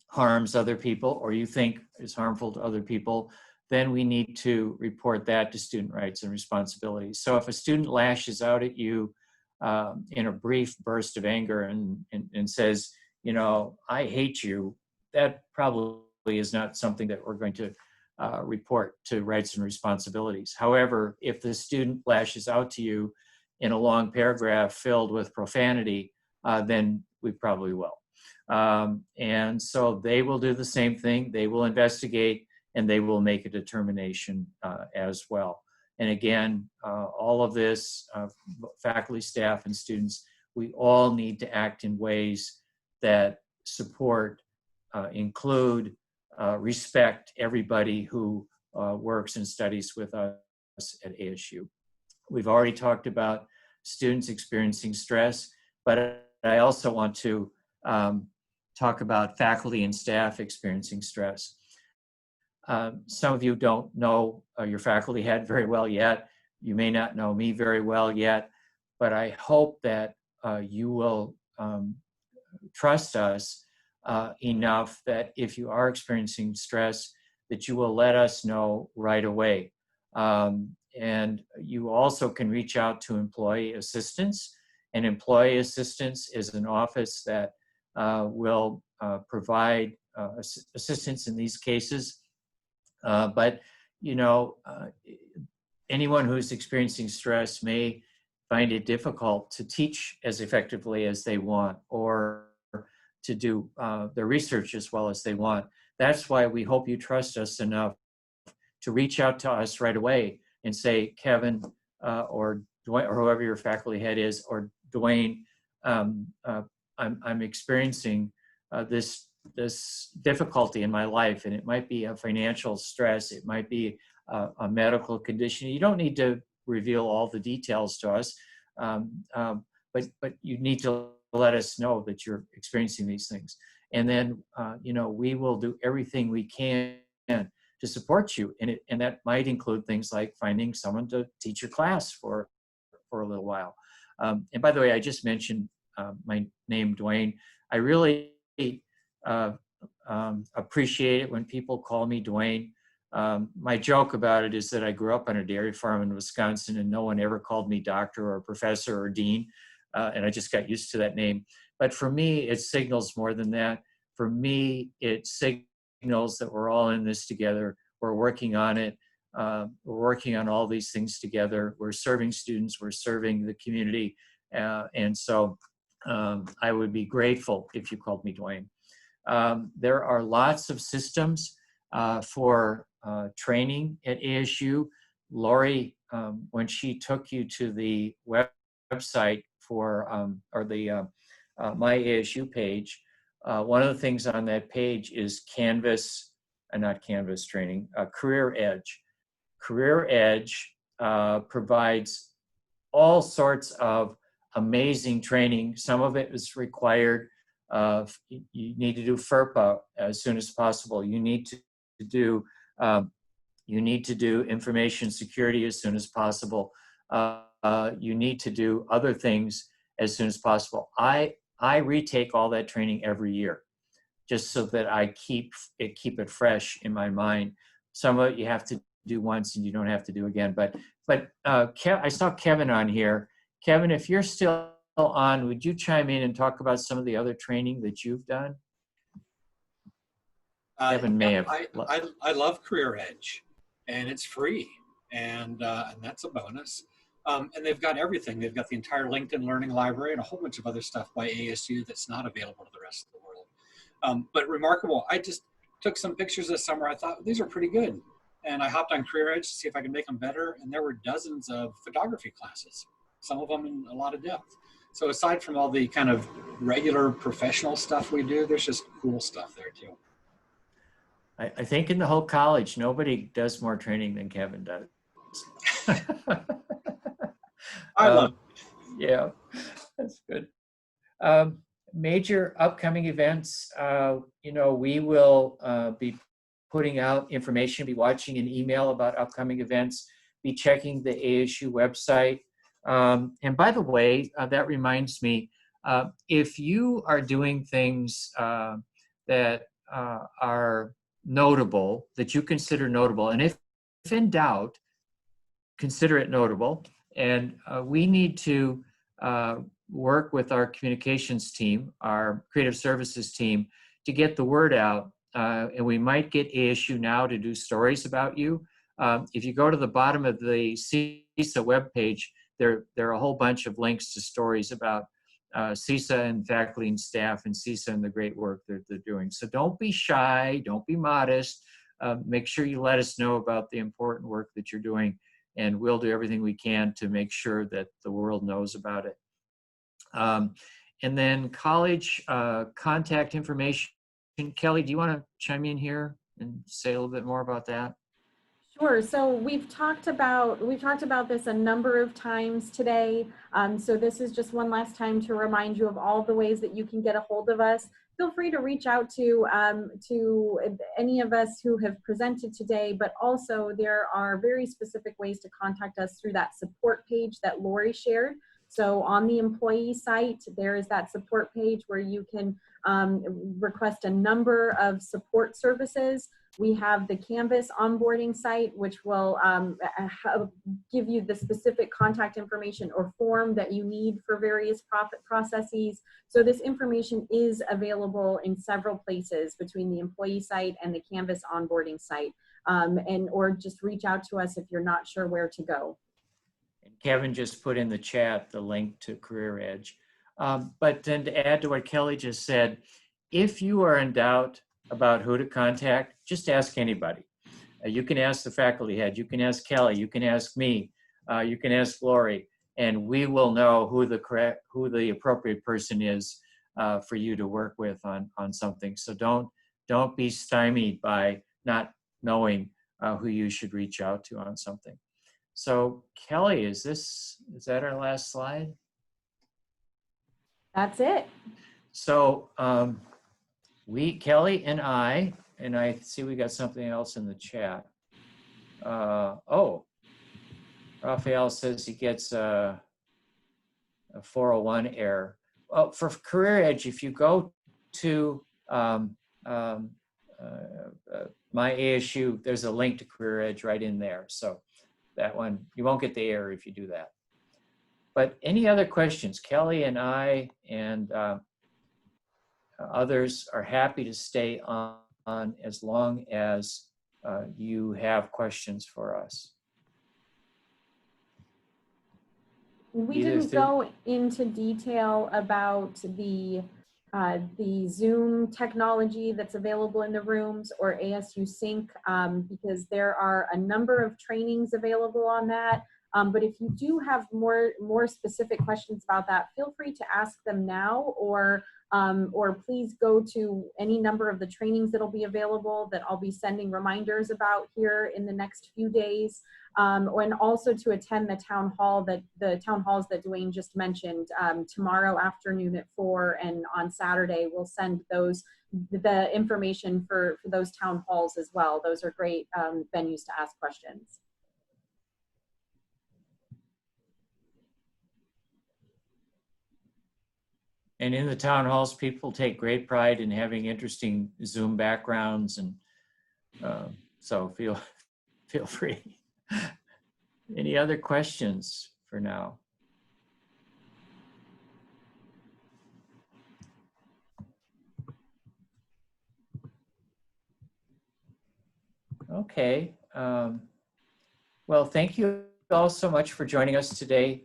harms other people, or you think is harmful to other people, then we need to report that to student rights and responsibilities. So if a student lashes out at you in a brief burst of anger and says, I hate you, that probably is not something that we're going to report to rights and responsibilities. However, if the student lashes out to you in a long paragraph filled with profanity, then we probably will. And so they will do the same thing. They will investigate and they will make a determination as well. And again, all of this, faculty, staff, and students, we all need to act in ways that support, include, respect everybody who works and studies with us at ASU. We've already talked about students experiencing stress, but I also want to talk about faculty and staff experiencing stress. Some of you don't know your faculty head very well yet. You may not know me very well yet, but I hope that you will trust us enough that if you are experiencing stress, that you will let us know right away. And you also can reach out to employee assistance. And employee assistance is an office that will provide assistance in these cases. But, you know, anyone who's experiencing stress may find it difficult to teach as effectively as they want or to do their research as well as they want. That's why we hope you trust us enough to reach out to us right away and say, Kevin or Dwayne, or whoever your faculty head is, or Dwayne, I'm experiencing this difficulty in my life, and it might be a financial stress, it might be a medical condition. You don't need to reveal all the details to us, but you need to let us know that you're experiencing these things. And then, you know, we will do everything we can to support you. And that might include things like finding someone to teach your class for a little while. And by the way, I just mentioned my name, Dwayne. I really appreciate it when people call me Dwayne. My joke about it is that I grew up on a dairy farm in Wisconsin and no one ever called me doctor or professor or dean. And I just got used to that name. But for me, it signals more than that. For me, it signals that we're all in this together. We're working on it. We're working on all these things together. We're serving students. We're serving the community. And so I would be grateful if you called me Dwayne. There are lots of systems for training at ASU. Lori, when she took you to the website for, or the My ASU page, one of the things on that page is Canvas, not Canvas training, Career Edge. Career Edge provides all sorts of amazing training. Some of it is required. You need to do FERPA as soon as possible. You need to do information security as soon as possible. You need to do other things as soon as possible. I retake all that training every year, just so that I keep it fresh in my mind. Some of it you have to do once and you don't have to do again. But I saw Kevin on here. Kevin, if you're still on, would you chime in and talk about some of the other training that you've done? Kevin may have. I love Career Edge, and it's free, and that's a bonus. And they've got everything. They've got the entire LinkedIn Learning Library and a whole bunch of other stuff by ASU that's not available to the rest of the world. But remarkable. I just took some pictures this summer. I thought these are pretty good, and I hopped on Career Edge to see if I could make them better. And there were dozens of photography classes, some of them in a lot of depth. So aside from all the kind of regular professional stuff we do, there's just cool stuff there too. I think in the whole college, nobody does more training than Kevin does. I love it. Yeah, that's good. Major upcoming events, you know, we will be putting out information, be watching an email about upcoming events, be checking the ASU website. And by the way, that reminds me, if you are doing things that are notable, that you consider notable, and if in doubt, consider it notable. And we need to work with our communications team, our creative services team, to get the word out. And we might get ASU Now to do stories about you. If you go to the bottom of the CISA webpage, there are a whole bunch of links to stories about CISA and faculty and staff and CISA and the great work that they're doing. So don't be shy, don't be modest. Make sure you let us know about the important work that you're doing, and we'll do everything we can to make sure that the world knows about it. And then college contact information. Kelly, do you want to chime in here and say a little bit more about that? Sure. So we've talked about this a number of times today. So this is just one last time to remind you of all the ways that you can get a hold of us. Feel free to reach out to any of us who have presented today, but also there are very specific ways to contact us through that support page that Lori shared. So on the employee site, there is that support page where you can request a number of support services. We have the Canvas onboarding site, which will give you the specific contact information or form that you need for various processes. So this information is available in several places between the employee site and the Canvas onboarding site, or just reach out to us if you're not sure where to go. And Kevin just put in the chat the link to Career Edge. But then to add to what Kelly just said, if you are in doubt about who to contact, just ask anybody. You can ask the faculty head, you can ask Kelly, you can ask me, you can ask Lori, and we will know who the appropriate person is for you to work with on something. So don't be stymied by not knowing who you should reach out to on something. So Kelly, is that our last slide? That's it. So Kelly and I see we got something else in the chat. Raphael says he gets a 401 error. Well, for Career Edge, if you go to my ASU, there's a link to Career Edge right in there. So that one, you won't get the error if you do that. But any other questions? Kelly and I and others are happy to stay on as long as you have questions for us. We didn't go into detail about the Zoom technology that's available in the rooms or ASU Sync because there are a number of trainings available on that. But if you do have more specific questions about that, feel free to ask them now, or please go to any number of the trainings that'll be available that I'll be sending reminders about here in the next few days, and also to attend the town halls that Dwayne just mentioned tomorrow afternoon at 4, and on Saturday we'll send the information for those town halls as well. Those are great venues to ask questions. And in the town halls, people take great pride in having interesting Zoom backgrounds, and so feel free. Any other questions for now? Okay. Well, thank you all so much for joining us today.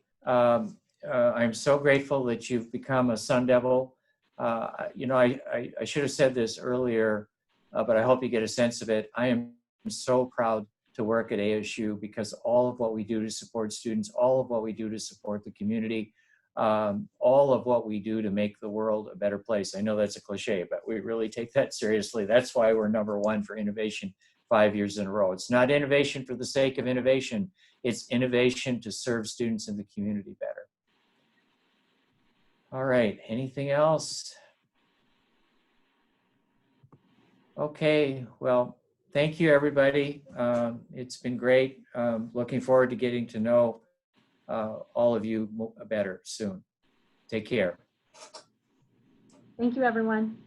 I'm so grateful that you've become a Sun Devil. You know, I should have said this earlier, but I hope you get a sense of it. I am so proud to work at ASU because all of what we do to support students, all of what we do to support the community, all of what we do to make the world a better place. I know that's a cliche, but we really take that seriously. That's why we're #1 for innovation 5 years in a row. It's not innovation for the sake of innovation. It's innovation to serve students in the community better. All right, anything else? Okay, well, thank you everybody. It's been great. Looking forward to getting to know all of you better soon. Take care. Thank you, everyone.